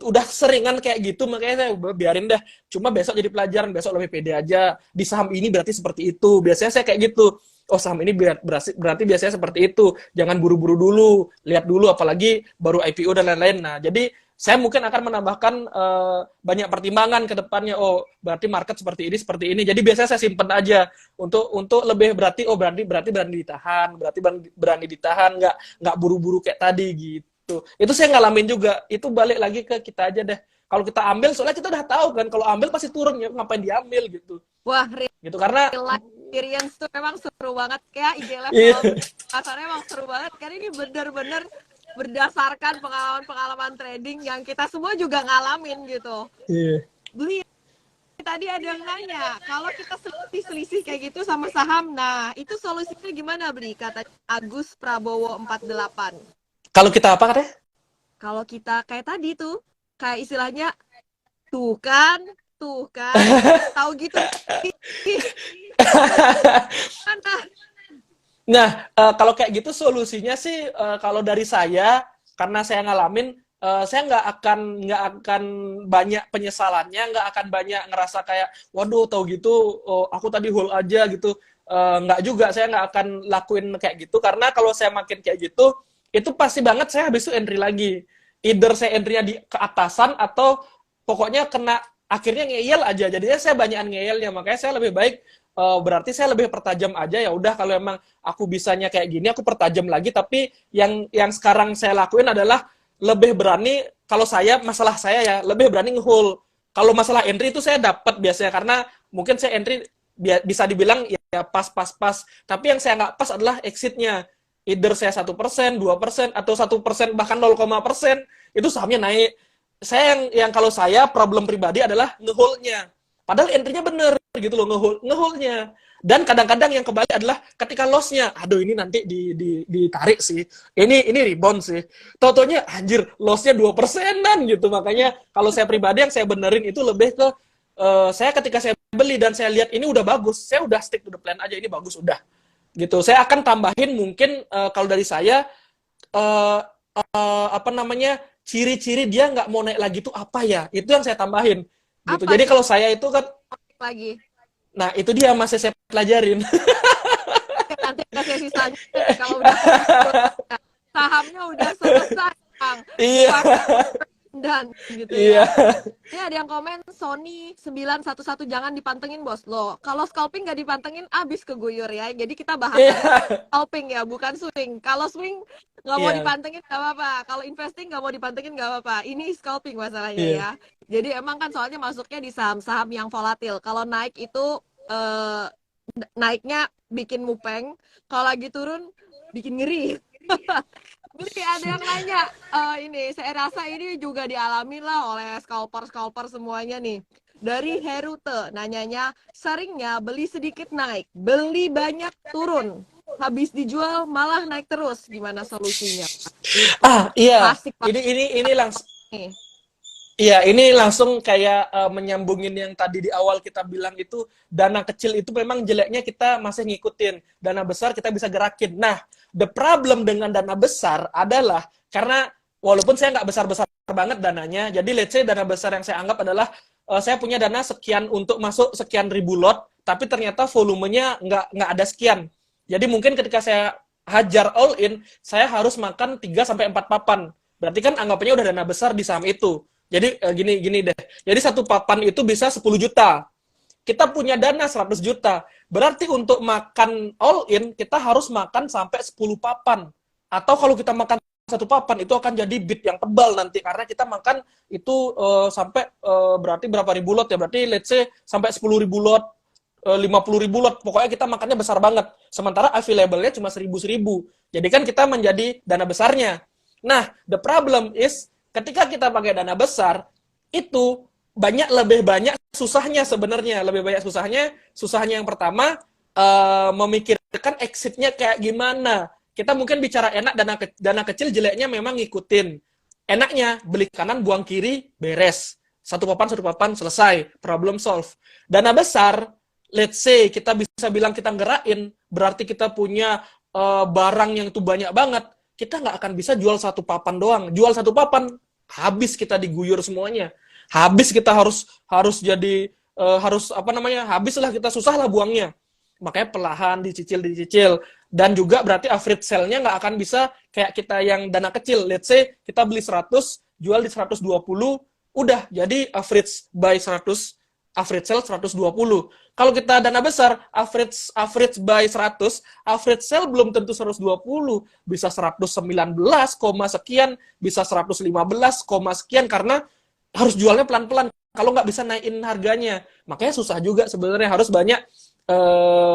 udah seringan kayak gitu, makanya saya biarin dah. Cuma besok jadi pelajaran, besok lebih pede aja. Di saham ini berarti seperti itu. Biasanya saya kayak gitu. Oh, saham ini berarti biasanya seperti itu. Jangan buru-buru dulu, lihat dulu apalagi baru IPO dan lain-lain. Nah, jadi saya mungkin akan menambahkan banyak pertimbangan ke depannya. Oh, berarti market seperti ini. Jadi biasanya saya simpen aja untuk lebih berarti oh berani ditahan, berani ditahan, nggak buru-buru kayak tadi gitu. Itu saya ngalamin juga. Itu balik lagi ke kita aja deh. Kalau kita ambil, soalnya kita udah tahu kan kalau ambil pasti turun ya, ngapain diambil gitu. Wah, Gitu karena real life experience tuh memang seru banget kayak IG iya. level pasarnya emang seru banget karena ini bener-bener berdasarkan pengalaman-pengalaman trading yang kita semua juga ngalamin gitu. Iya. Beli tadi ada yang nanya, kalau kita selisih kayak gitu sama saham, nah itu solusinya gimana Beli? Kata Agus Prabowo 48. Kalau kita apa katanya? Kalau kita kayak tadi tuh, kayak istilahnya tuh kan, tahu gitu. Mana? Nah, kalau kayak gitu solusinya sih kalau dari saya karena saya ngalamin saya nggak akan banyak penyesalannya, nggak akan banyak ngerasa kayak waduh tahu gitu aku tadi hold aja gitu. Nggak juga, saya nggak akan lakuin kayak gitu karena kalau saya makin kayak gitu itu pasti banget saya habis itu entry lagi. Either saya entry-nya di keatasan atau pokoknya kena akhirnya ngeyel aja. Jadinya saya banyakan ngeyelnya, makanya saya lebih baik berarti saya lebih pertajam aja. Ya udah kalau emang aku bisanya kayak gini aku pertajam lagi, tapi yang sekarang saya lakuin adalah lebih berani. Kalau masalah saya ya lebih berani ngehold. Kalau masalah entry itu saya dapat biasanya karena mungkin saya entry bisa dibilang ya pas, tapi yang saya nggak pas adalah exitnya. Either saya 1%, 2%, atau 1%, bahkan 0,% itu sahamnya naik. Saya yang kalau saya problem pribadi adalah ngeholdnya. Padahal entry-nya bener gitu loh, ngeholdnya. Dan kadang-kadang yang kebalik adalah ketika loss-nya, aduh ini nanti ditarik sih, ini rebound sih. Totonya anjir loss-nya 2%-an gitu. Makanya kalau saya pribadi yang saya benerin itu lebih ke saya ketika saya beli dan saya lihat ini udah bagus, saya udah stick to the plan aja, ini bagus udah. Gitu. Saya akan tambahin mungkin kalau dari saya uh, apa namanya ciri-ciri dia nggak mau naik lagi tuh apa ya? Itu yang saya tambahin. Gitu. Apa Jadi tuh kalau saya itu kan, lagi? nah itu dia masih saya pelajarin. Nanti ada sesi selanjutnya kalau udah sahamnya udah selesai, Bang. Iya, Dan gitu iya, ya. Ini ada yang komen Sony 911 jangan dipantengin bos lo. Kalau scalping nggak dipantengin abis keguyur ya. Jadi kita iya, bahasannya scalping ya, bukan swing. Kalau swing nggak mau iya, dipantengin nggak apa-apa. Kalau investing nggak mau dipantengin nggak apa-apa. Ini scalping masalahnya iya. ya. Jadi emang kan soalnya masuknya di saham-saham yang volatil. Kalau naik itu naiknya bikin mupeng. Kalau lagi turun bikin ngeri. Beli ada yang nanya, ini saya rasa ini juga dialami lah oleh scalper semuanya nih. Dari Herute nanyanya, seringnya beli sedikit naik, beli banyak turun, habis dijual malah naik terus. Gimana solusinya? Ini Iya. klasik Ini langsung. nih. Iya, ini langsung kayak menyambungin yang tadi di awal kita bilang itu dana kecil itu memang jeleknya kita masih ngikutin. Dana besar kita bisa gerakin. Nah, the problem dengan dana besar adalah karena walaupun saya nggak besar-besar banget dananya, jadi let's say dana besar yang saya anggap adalah saya punya dana sekian untuk masuk sekian ribu lot, tapi ternyata volumenya nggak ada sekian. Jadi mungkin ketika saya hajar all in, saya harus makan 3 sampai 4 papan. Berarti kan anggapannya udah dana besar di saham itu. Jadi gini deh. Jadi satu papan itu bisa 10 juta. Kita punya dana 100 juta. Berarti untuk makan all in, kita harus makan sampai 10 papan. Atau kalau kita makan satu papan, itu akan jadi bid yang tebal nanti. Karena kita makan itu sampai berarti berapa ribu lot ya. Berarti let's say sampai 10 ribu lot. 50.000 lot. Pokoknya kita makannya besar banget. Sementara available-nya cuma 1.000. Jadi kan kita menjadi dana besarnya. Nah, the problem is ketika kita pakai dana besar, itu lebih banyak susahnya sebenarnya. Lebih banyak susahnya. Susahnya yang pertama, memikirkan exit-nya kayak gimana. Kita mungkin bicara enak, dana kecil jeleknya memang ngikutin. Enaknya, beli kanan, buang kiri, beres. Satu papan, selesai. Problem solve. Dana besar, let's say kita bisa bilang kita ngerain, berarti kita punya barang yang itu banyak banget. Kita nggak akan bisa jual satu papan doang. Jual satu papan, habis kita diguyur semuanya. Habis kita harus jadi, habislah kita, susah lah buangnya. Makanya perlahan dicicil, dan juga berarti average sell-nya nggak akan bisa kayak kita yang dana kecil. Let's say kita beli 100, jual di 120, udah jadi average buy 100, average sell 120. Kalau kita dana besar, average buy 100, average sell belum tentu 120, bisa 119, sekian, bisa 115, sekian, karena harus jualnya pelan-pelan. Kalau nggak bisa naikin harganya, makanya susah juga sebenarnya, harus banyak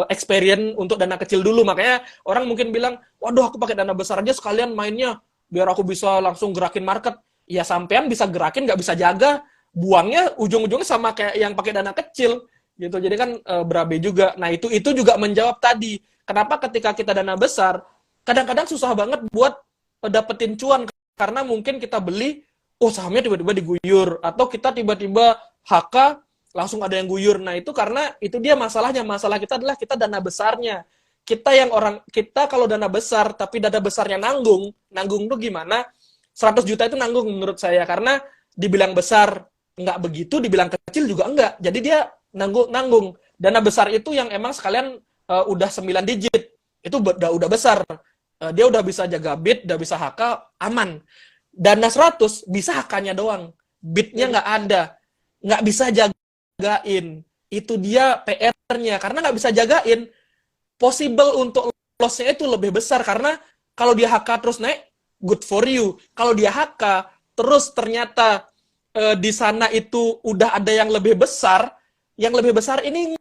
experience untuk dana kecil dulu. Makanya orang mungkin bilang, waduh aku pakai dana besar aja sekalian mainnya, biar aku bisa langsung gerakin market. Ya sampean bisa gerakin, nggak bisa jaga, buangnya ujung-ujungnya sama kayak yang pakai dana kecil gitu. Jadi kan berabe juga. Nah itu juga menjawab tadi, kenapa ketika kita dana besar kadang-kadang susah banget buat dapetin cuan, karena mungkin kita beli, oh sahamnya tiba-tiba diguyur, atau kita tiba-tiba HK langsung ada yang guyur. Nah itu karena itu dia masalahnya. Masalah kita adalah kita dana besarnya. Kita kalau dana besar tapi dana besarnya nanggung tuh gimana? 100 juta itu nanggung menurut saya, karena dibilang besar nggak begitu, dibilang kecil juga enggak. Jadi dia nanggung. Dana besar itu yang emang sekalian udah 9 digit. Itu udah besar. Dia udah bisa jaga bid, udah bisa HK, aman. Dana 100 bisa HK-nya doang. Bid-nya nggak ada. Nggak bisa jagain. Itu dia PR-nya. Karena nggak bisa jagain, possible untuk loss-nya itu lebih besar. Karena kalau dia HK terus naik, good for you. Kalau dia HK, terus ternyata di sana itu udah ada yang lebih besar ini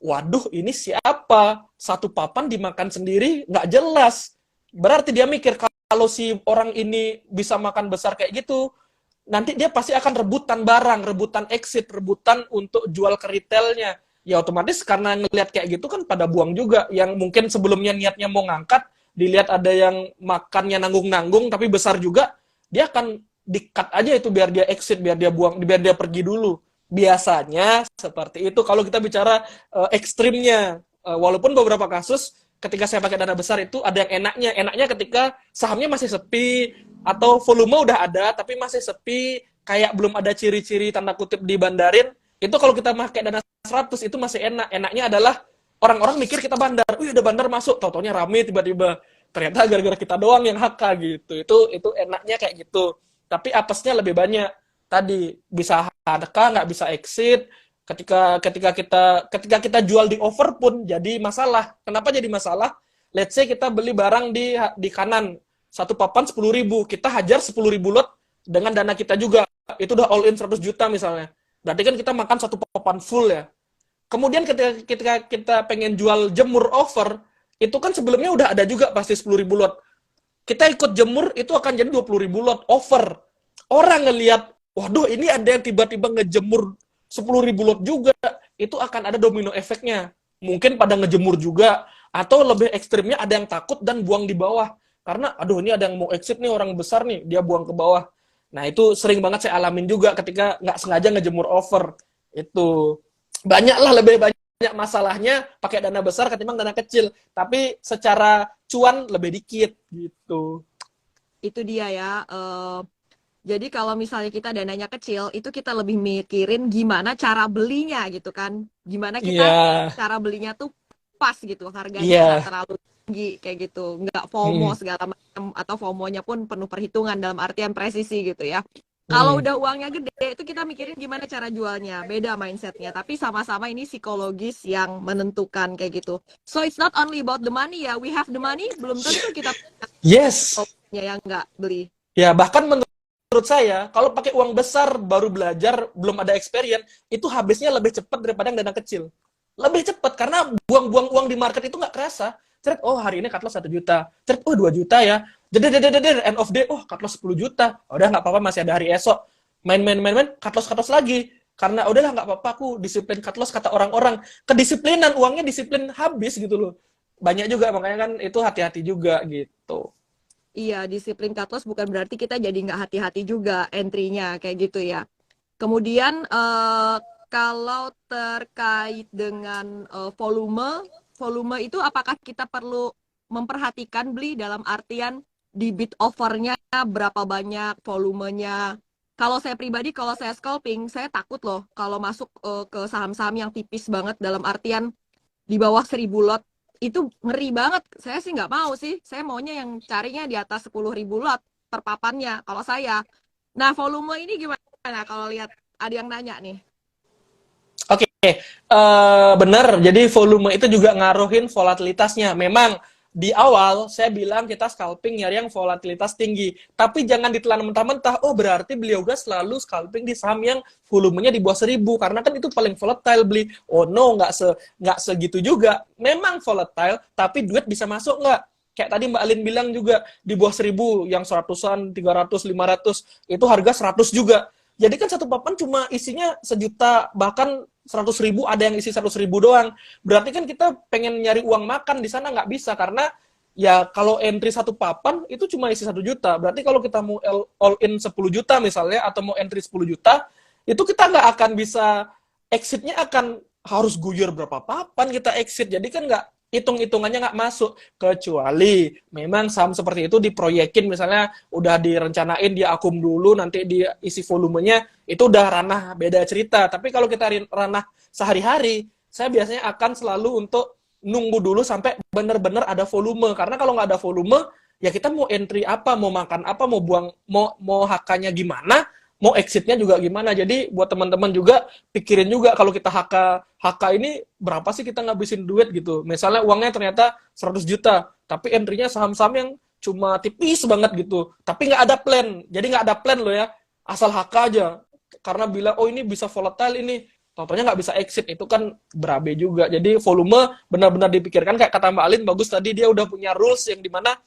waduh ini siapa? Satu papan dimakan sendiri, nggak jelas. Berarti dia mikir, kalau si orang ini bisa makan besar kayak gitu, nanti dia pasti akan rebutan barang, rebutan exit, rebutan untuk jual ke retailnya. Ya otomatis karena ngelihat kayak gitu kan pada buang juga. Yang mungkin sebelumnya niatnya mau ngangkat, dilihat ada yang makannya nanggung-nanggung tapi besar juga, dia akan di-cut aja itu biar dia exit, biar dia buang, biar dia pergi dulu. Biasanya seperti itu kalau kita bicara ekstrimnya. Walaupun beberapa kasus ketika saya pakai dana besar itu ada yang enaknya ketika sahamnya masih sepi atau volume udah ada tapi masih sepi, kayak belum ada ciri-ciri tanda kutip dibandarin. Itu kalau kita pakai dana 100 itu masih enak. Enaknya adalah orang-orang mikir kita bandar. Udah bandar masuk, tau-taunya rame tiba-tiba. Ternyata gara-gara kita doang yang HK gitu. Itu enaknya kayak gitu. Tapi apesnya lebih banyak. Tadi bisa HK, nggak bisa exit. Ketika kita jual di over pun jadi masalah. Kenapa jadi masalah? Let's say kita beli barang di kanan, satu papan 10.000, kita hajar 10.000 lot dengan dana kita juga. Itu udah all in 100 juta misalnya. Berarti kan kita makan satu papan full ya. Kemudian ketika kita pengen jual jemur over, itu kan sebelumnya udah ada juga pasti 10.000 lot. Kita ikut jemur, itu akan jadi 20.000 lot over. Orang ngelihat, waduh ini ada yang tiba-tiba ngejemur 10.000 lot juga, itu akan ada domino efeknya. Mungkin pada ngejemur juga, atau lebih ekstrimnya ada yang takut dan buang di bawah. Karena, aduh ini ada yang mau exit nih, orang besar nih, dia buang ke bawah. Nah itu sering banget saya alamin juga ketika nggak sengaja ngejemur over. Itu lebih banyak masalahnya pakai dana besar ketimbang dana kecil. Tapi secara cuan lebih dikit gitu. Itu dia ya. Jadi kalau misalnya kita dananya kecil, itu kita lebih mikirin gimana cara belinya gitu kan. Gimana kita Iya, cara belinya tuh pas gitu, harganya nggak iya. terlalu tinggi kayak gitu. Nggak FOMO Hmm, segala macam, atau FOMO-nya pun penuh perhitungan dalam artian presisi gitu ya. Kalau hmm. udah uangnya gede, itu kita mikirin gimana cara jualnya. Beda mindsetnya, tapi sama-sama ini psikologis yang menentukan kayak gitu. So it's not only about the money ya, we have the money, belum tentu kita Yes. punya yang nggak beli. Ya, bahkan menurut saya, kalau pakai uang besar baru belajar, belum ada experience, itu habisnya lebih cepat daripada yang dana kecil. lebih cepat karena buang-buang uang di market itu nggak kerasa. Ceret, oh hari ini cut loss 1 juta. Ceret, oh 2 juta ya. Jadi end of day, oh cut loss 10 juta. Udah nggak apa-apa, masih ada hari esok. Main, cut loss lagi. Karena udahlah nggak apa-apa, aku disiplin cut loss kata orang-orang. Kedisiplinan, uangnya disiplin habis gitu loh. Banyak juga, makanya kan itu hati-hati juga gitu. Iya, disiplin cut loss bukan berarti kita jadi nggak hati-hati juga entry-nya kayak gitu ya. Kemudian kalau terkait dengan volume itu apakah kita perlu memperhatikan beli dalam artian di bid offer-nya berapa banyak volumenya. Kalau saya pribadi, kalau saya scalping, saya takut loh kalau masuk ke saham-saham yang tipis banget dalam artian di bawah 1.000 lot. Itu ngeri banget. Saya sih nggak mau sih. Saya maunya yang carinya di atas 10.000 lot per papannya kalau saya. Nah, volume ini gimana kalau lihat ada yang nanya nih? Oke, benar. Jadi volume itu juga ngaruhin volatilitasnya. Memang di awal saya bilang kita scalping nyari yang volatilitas tinggi, tapi jangan ditelan mentah-mentah. Oh berarti beliau gas selalu scalping di saham yang volumenya di bawah 1.000 karena kan itu paling volatile beli. Oh no, nggak segitu juga. Memang volatile, tapi duit bisa masuk nggak? Kayak tadi Mbak Alin bilang juga di bawah 1.000 yang 100-an, 300, 500 itu harga 100 juga. Jadi kan satu papan cuma isinya sejuta, bahkan 100.000, ada yang isi 100.000 doang. Berarti kan kita pengen nyari uang makan di sana nggak bisa karena ya kalau entry satu papan itu cuma isi 1 juta. Berarti kalau kita mau all in 10 juta misalnya atau mau entry 10 juta, itu kita nggak akan bisa exitnya akan harus guyur berapa papan kita exit. Jadi kan nggak hitung-hitungannya nggak masuk kecuali memang saham seperti itu diproyekin misalnya udah direncanain dia akum dulu nanti dia isi volumenya itu udah ranah beda cerita. Tapi kalau kita ranah sehari-hari, saya biasanya akan selalu untuk nunggu dulu sampai benar-benar ada volume karena kalau nggak ada volume ya kita mau entry apa, mau makan apa, mau buang mau HK-nya gimana, mau exitnya juga gimana. Jadi buat teman-teman juga pikirin juga kalau kita HK ini berapa sih kita ngabisin duit gitu. Misalnya uangnya ternyata 100 juta, tapi entry-nya saham-saham yang cuma tipis banget gitu. Tapi nggak ada plan. Jadi nggak ada plan loh ya. Asal HK aja. Karena bilang, oh ini bisa volatile ini. Contohnya nggak bisa exit. Itu kan berabe juga. Jadi volume benar-benar dipikirkan. Kayak kata Mbak Alin, bagus tadi dia udah punya rules yang dimana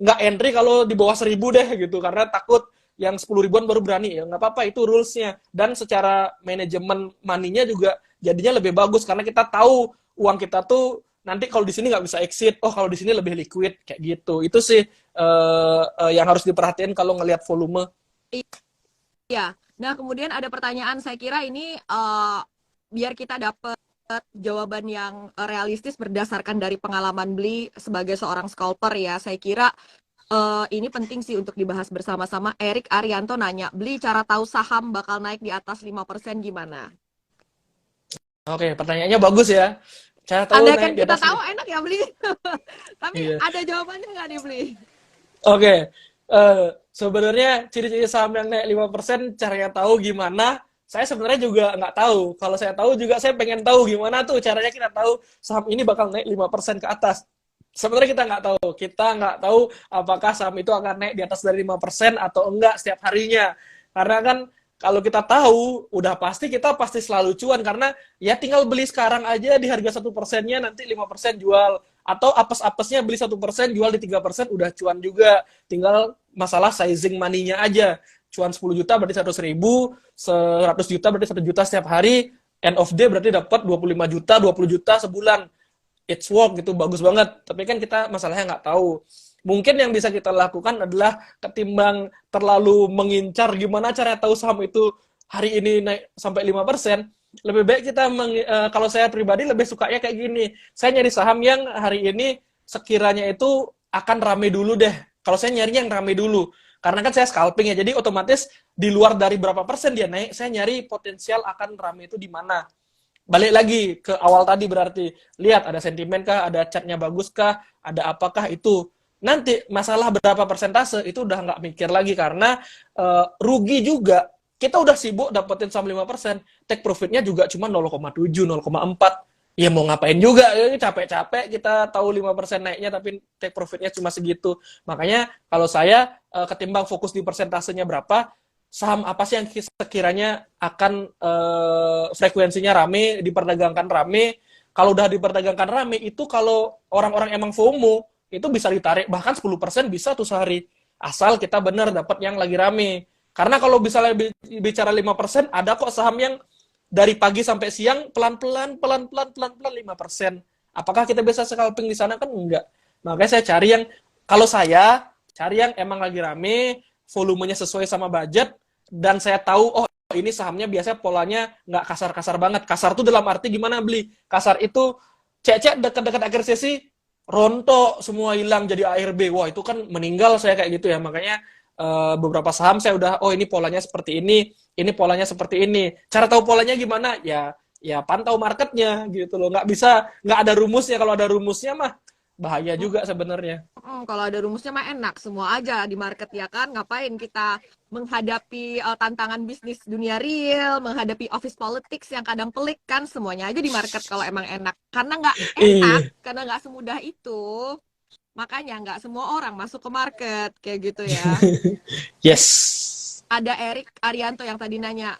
nggak entry kalau di bawah 1.000 deh gitu. Karena takut yang 10 ribuan baru berani. Ya nggak apa-apa, itu rulesnya. Dan secara manajemen money-nya juga jadinya lebih bagus karena kita tahu uang kita tuh nanti kalau di sini nggak bisa exit, oh kalau di sini lebih liquid kayak gitu. Itu sih yang harus diperhatiin kalau ngelihat volume. Iya. Nah, kemudian ada pertanyaan, saya kira ini biar kita dapat jawaban yang realistis berdasarkan dari pengalaman beli sebagai seorang scalper ya. Saya kira ini penting sih untuk dibahas bersama-sama. Erik Arianto nanya, beli cara tahu saham bakal naik di atas 5% gimana? Oke, pertanyaannya bagus ya. Cara tahu Andai naik kan di kita atas. tahu enak ya beli. Tapi Iya. ada jawabannya nggak nih beli? Oke. Sebenarnya ciri-ciri saham yang naik 5% caranya tahu gimana? Saya sebenarnya juga nggak tahu. Kalau saya tahu juga saya pengen tahu gimana tuh caranya kita tahu saham ini bakal naik 5% ke atas. Sebenarnya kita nggak tahu. Kita nggak tahu apakah saham itu akan naik di atas dari 5% atau enggak setiap harinya. Karena kan kalau kita tahu, udah kita pasti selalu cuan. Karena ya tinggal beli sekarang aja di harga 1%-nya, nanti 5% jual. Atau apes-apesnya beli 1%, jual di 3%, udah cuan juga. Tinggal masalah sizing money-nya aja. Cuan 10 juta berarti 100.000, 100 juta berarti 1 juta setiap hari, end of day berarti dapat 25 juta, 20 juta sebulan. It's work gitu, bagus banget. Tapi kan kita masalahnya nggak tahu. Mungkin yang bisa kita lakukan adalah ketimbang terlalu mengincar gimana cara tahu saham itu hari ini naik sampai 5%, lebih baik kita kalau saya pribadi lebih sukanya kayak gini. Saya nyari saham yang hari ini sekiranya itu akan rame dulu deh. Kalau saya nyarinya yang rame dulu. Karena kan saya scalping ya, jadi otomatis di luar dari berapa persen dia naik, saya nyari potensial akan rame itu di mana. Balik lagi ke awal tadi berarti, lihat ada sentimen kah, ada chartnya bagus kah, ada apakah itu. Nanti masalah berapa persentase itu udah nggak mikir lagi karena rugi juga. Kita udah sibuk dapetin saham 5%, take profitnya juga cuma 0,7, 0,4. Ya mau ngapain juga, ya capek-capek kita tahu 5% naiknya tapi take profitnya cuma segitu. Makanya kalau saya ketimbang fokus di persentasenya berapa, saham apa sih yang sekiranya akan frekuensinya rame, diperdagangkan rame, Kalau udah diperdagangkan rame, itu kalau orang-orang emang FOMO, itu bisa ditarik bahkan 10% bisa tuh sehari. Asal kita bener dapat yang lagi rame. Karena kalau misalnya bicara 5%, ada kok saham yang dari pagi sampai siang pelan-pelan 5%. Apakah kita bisa scalping di sana? Kan enggak. Makanya saya cari yang, kalau saya cari yang emang lagi rame, volumenya sesuai sama budget, dan saya tahu, oh ini sahamnya biasanya polanya nggak kasar-kasar banget. Kasar tuh dalam arti gimana beli? Kasar itu cek-cek dekat-dekat akhir sesi, rontok semua hilang jadi ARB. Wah itu kan meninggal saya kayak gitu ya. Makanya beberapa saham saya udah, oh ini polanya seperti ini polanya seperti ini. Cara tahu polanya gimana? Ya pantau marketnya gitu loh. Nggak ada rumusnya. Kalau ada rumusnya mah bahaya juga sebenarnya. Kalau ada rumusnya mah enak, semua aja di market ya kan. Ngapain kita menghadapi tantangan bisnis dunia real, menghadapi office politics yang kadang pelik kan, semuanya aja di market kalau emang enak. Karena nggak enak, Iya. karena nggak semudah itu. Makanya nggak semua orang masuk ke market kayak gitu ya. Yes. Ada Erik Arianto yang tadi nanya,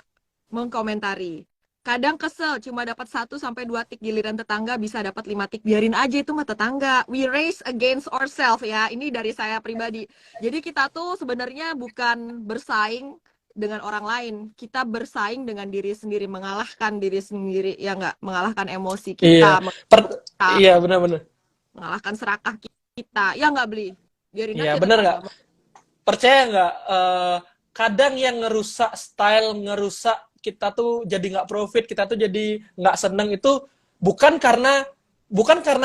mengkomentari. Kadang kesel cuma dapat 1 sampai 2 tik, giliran tetangga bisa dapat 5 tik. Biarin aja itu mah tetangga. We race against ourselves ya. Ini dari saya pribadi. Jadi kita tuh sebenarnya bukan bersaing dengan orang lain. Kita bersaing dengan diri sendiri, mengalahkan diri sendiri, ya nggak? Mengalahkan emosi Iya. kita, Iya benar-benar. mengalahkan serakah kita. Ya nggak beli. Biarin Iya aja benar nggak? tetangga. Percaya nggak? Kadang yang ngerusak style, ngerusak kita tuh jadi nggak profit, kita tuh jadi nggak seneng itu bukan karena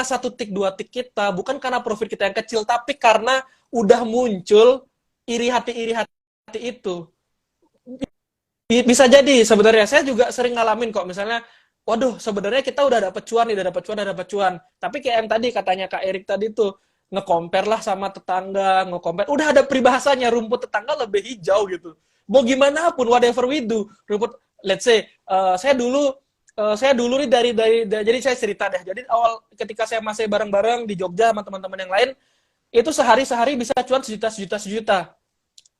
satu tik dua tik kita, bukan karena profit kita yang kecil, tapi karena udah muncul iri hati itu. Bisa jadi sebenarnya saya juga sering ngalamin kok, misalnya waduh sebenarnya kita udah dapet cuan nih, udah dapet cuan, tapi kayak yang tadi katanya Kak Erik tadi tuh, nge-compare lah sama tetangga, nge-compare udah ada peribahasanya, rumput tetangga lebih hijau gitu. Mau gimana pun whatever we do, rumput, let's say saya dulu nih jadi saya cerita deh. Jadi awal ketika saya masih bareng-bareng di Jogja sama teman-teman yang lain, itu sehari-sehari bisa cuan sejuta.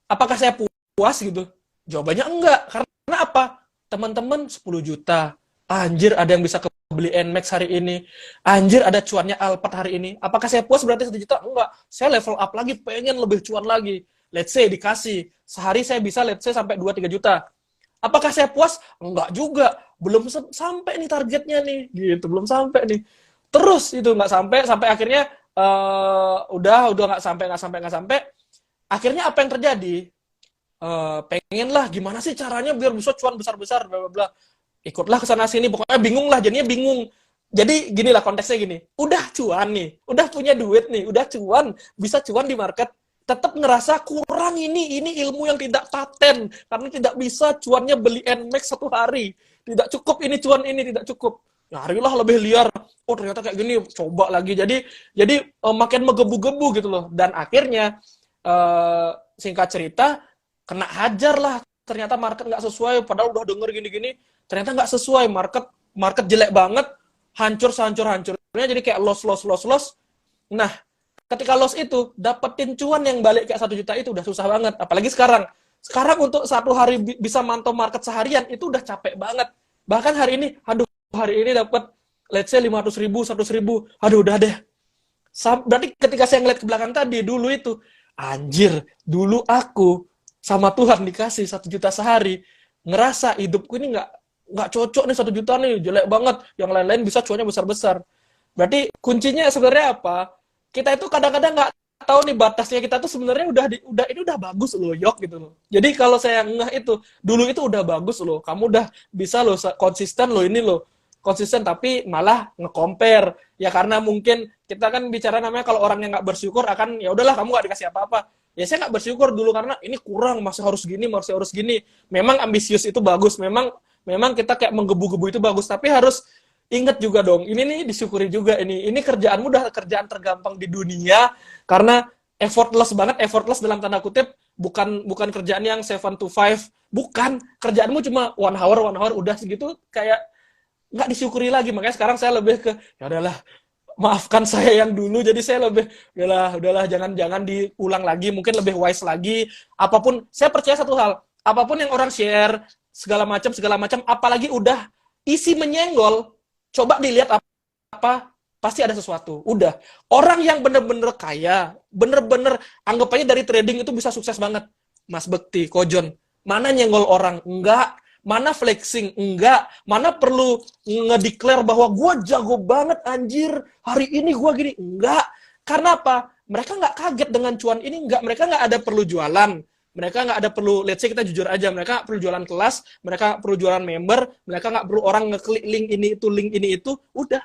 Apakah saya puas gitu? Jawabannya enggak. Karena apa? Teman-teman 10 juta. Anjir, ada yang bisa beli Nmax hari ini. Anjir, ada cuannya Alphard hari ini. Apakah saya puas berarti 1 juta? Enggak. Saya level up lagi, pengen lebih cuan lagi. Let's say dikasih. Sehari saya bisa let's say sampai 2-3 juta. Apakah saya puas? Enggak juga. Belum sampai nih targetnya nih. Gitu, belum sampai nih. Terus itu nggak sampai akhirnya udah nggak sampai. Akhirnya apa yang terjadi? Pengen lah gimana sih caranya biar bisa cuan besar-besar bla bla bla, ikutlah ke sana sini, pokoknya bingung lah, jadinya bingung. Jadi gini lah konteksnya, gini, udah cuan nih, udah punya duit nih, udah cuan, bisa cuan di market, tetap ngerasa kurang, ini ilmu yang tidak paten, karena tidak bisa cuannya beli Nmax 1 hari, tidak cukup ini cuan ini, tidak cukup, nyarilah lebih liar, oh ternyata kayak gini, coba lagi, jadi makin menggebu-gebu gitu loh, dan akhirnya singkat cerita kena hajar lah, ternyata market nggak sesuai, padahal udah denger gini-gini, ternyata nggak sesuai, market jelek banget, hancur sehancur-hancurnya, jadi kayak loss. Nah, ketika loss itu, dapetin cuan yang balik kayak 1 juta itu udah susah banget, apalagi sekarang untuk 1 hari bisa mantau market seharian, itu udah capek banget, bahkan hari ini dapat let's say 500.000, 100.000, aduh udah deh. Berarti ketika saya ngeliat ke belakang tadi, dulu itu, anjir, dulu aku sama Tuhan dikasih 1 juta sehari, ngerasa hidupku ini nggak cocok nih, 1 juta nih jelek banget, yang lain-lain bisa cuannya besar-besar. Berarti kuncinya sebenarnya apa? Kita itu kadang-kadang nggak tahu nih batasnya kita tuh sebenarnya ini udah bagus loh, yok gitu loh. Jadi kalau saya ngeh itu dulu itu udah bagus loh, kamu udah bisa loh konsisten loh, ini loh konsisten, tapi malah nge-compare ya, karena mungkin kita kan bicara namanya kalau orang yang nggak bersyukur akan ya udahlah kamu nggak dikasih apa-apa. Ya saya nggak bersyukur dulu karena ini kurang, masih harus gini. Memang ambisius itu bagus, memang kita kayak menggebu-gebu itu bagus, tapi harus ingat juga dong, ini nih disyukuri juga, ini kerjaanmu udah kerjaan tergampang di dunia, karena effortless dalam tanda kutip, bukan kerjaan yang 7 to 5, bukan, kerjaanmu cuma 1 hour udah segitu, kayak nggak disyukuri lagi. Makanya sekarang saya lebih ke ya udahlah, maafkan saya yang dulu, jadi saya lebih udahlah jangan diulang lagi, mungkin lebih wise lagi. Apapun, saya percaya satu hal, apapun yang orang share segala macam, apalagi udah isi menyenggol, coba dilihat pasti ada sesuatu. Udah. Orang yang bener-bener kaya, bener-bener anggap aja dari trading itu bisa sukses banget. Mas Bekti, Kojon, mana nyenggol orang? Enggak. Mana flexing? Enggak. Mana perlu ngedeklar bahwa gue jago banget anjir, hari ini gue gini? Enggak. Karena apa? Mereka nggak kaget dengan cuan ini, enggak. Mereka nggak ada perlu jualan. Mereka nggak ada perlu, let's say kita jujur aja, mereka perlu jualan kelas, mereka perlu jualan member, mereka nggak perlu orang ngeklik link ini itu, udah.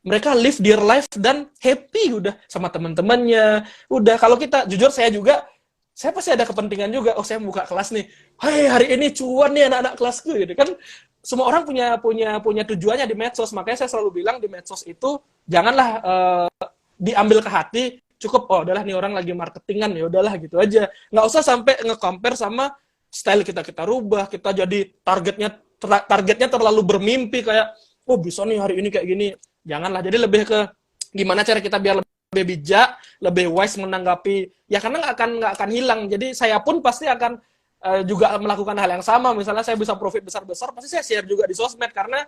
Mereka live their life dan happy udah sama teman-temannya. Udah, kalau kita, jujur saya juga, saya pasti ada kepentingan juga, oh saya buka kelas nih, hai hari ini cuan nih anak-anak kelasku, gitu kan. Semua orang punya tujuannya di medsos, makanya saya selalu bilang di medsos itu, janganlah diambil ke hati, cukup oh udahlah nih orang lagi marketingan ya udahlah gitu aja, nggak usah sampai nge-compare sama style kita rubah, kita jadi targetnya terlalu bermimpi kayak oh bisa nih hari ini kayak gini, janganlah. Jadi lebih ke gimana cara kita biar lebih bijak, lebih wise menanggapi ya, karena nggak akan hilang. Jadi saya pun pasti akan juga melakukan hal yang sama. Misalnya saya bisa profit besar pasti saya share juga di sosmed karena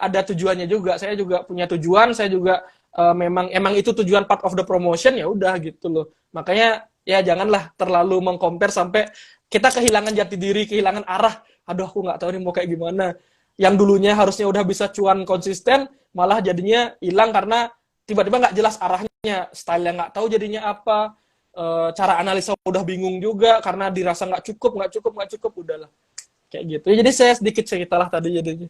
ada tujuannya juga. Saya juga punya tujuan, saya juga emang itu tujuan part of the promotion, ya udah gitu loh. Makanya ya janganlah terlalu mengcompare sampai kita kehilangan jati diri, kehilangan arah. Aduh aku nggak tahu nih mau kayak gimana. Yang dulunya harusnya udah bisa cuan konsisten, malah jadinya hilang karena tiba-tiba nggak jelas arahnya, style yang nggak tahu jadinya apa, cara analisa udah bingung juga karena dirasa nggak cukup, udahlah. Kayak gitu. Jadi saya sedikit cerita lah tadi jadinya.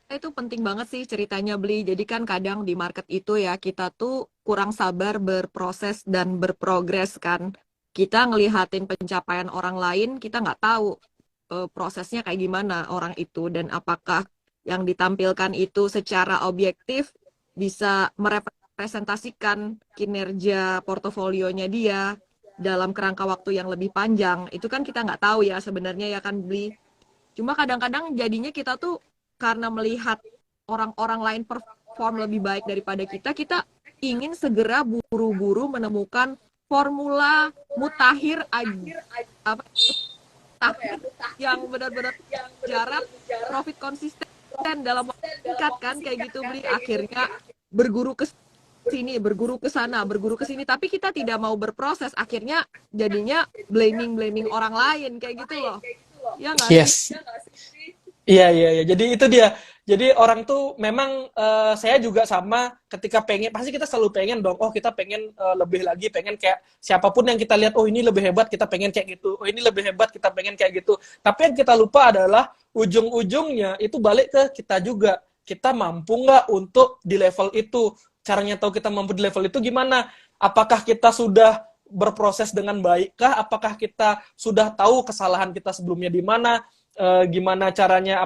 Saya itu penting banget sih ceritanya Bli. Jadi kan kadang di market itu ya kita tuh kurang sabar berproses dan berprogres kan. Kita ngelihatin pencapaian orang lain, kita nggak tahu prosesnya kayak gimana orang itu dan apakah yang ditampilkan itu secara objektif bisa merepresentasikan kinerja portofolionya dia dalam kerangka waktu yang lebih panjang. Itu kan kita nggak tahu ya sebenarnya ya kan Bli. Cuma kadang-kadang jadinya kita tuh karena melihat orang-orang lain perform lebih baik daripada kita, kita ingin segera buru-buru menemukan formula mutakhir apa yang benar-benar jarak profit konsisten dalam waktu singkat kan kayak gitu Bli. Akhirnya berguru ke sini, berguru ke sana, berguru ke sini, tapi kita tidak mau berproses, akhirnya jadinya blaming orang lain kayak gitu loh. Ya nggak Yes. sih? Iya. Jadi itu dia. Jadi orang tuh memang saya juga sama ketika pengen, pasti kita selalu pengen dong, oh kita pengen lebih lagi, pengen kayak siapapun yang kita lihat, oh ini lebih hebat, kita pengen kayak gitu, oh ini lebih hebat, kita pengen kayak gitu. Tapi yang kita lupa adalah ujung-ujungnya itu balik ke kita juga. Kita mampu nggak untuk di level itu? Caranya tahu kita mampu di level itu gimana? Apakah kita sudah berproses dengan baik kah? Apakah kita sudah tahu kesalahan kita sebelumnya di mana? Gimana caranya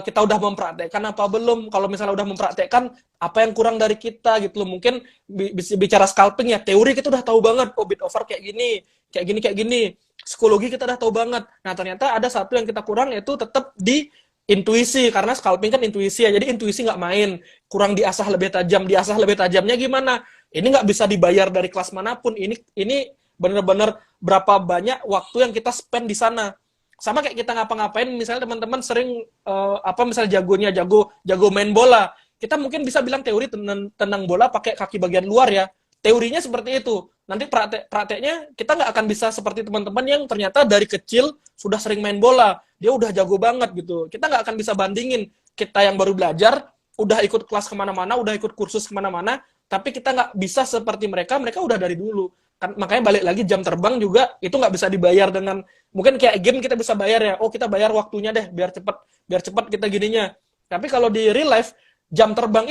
kita udah mempraktekkan apa belum? Kalau misalnya udah mempraktekkan, apa yang kurang dari kita gitu loh. Mungkin bicara scalping ya, teori kita udah tahu banget, oh bid over kayak gini. Psikologi kita udah tahu banget. Nah, ternyata ada satu yang kita kurang, yaitu tetap di intuisi, karena scalping kan intuisi ya. Jadi intuisi nggak main, kurang diasah lebih tajam. Diasah lebih tajamnya gimana? Ini nggak bisa dibayar dari kelas manapun. Ini bener-bener berapa banyak waktu yang kita spend di sana. Sama kayak kita ngapa-ngapain, misalnya teman-teman sering misalnya jago main bola, kita mungkin bisa bilang teori tenang bola pakai kaki bagian luar ya, teorinya seperti itu. Nanti prakteknya kita nggak akan bisa seperti teman-teman yang ternyata dari kecil sudah sering main bola, dia udah jago banget gitu. Kita nggak akan bisa bandingin kita yang baru belajar, udah ikut kelas kemana-mana, udah ikut kursus kemana-mana, tapi kita nggak bisa seperti mereka udah dari dulu. Kan, makanya balik lagi jam terbang juga itu nggak bisa dibayar dengan, mungkin kayak game kita bisa bayar ya, oh kita bayar waktunya deh biar cepat kita gininya. Tapi kalau di real life jam terbang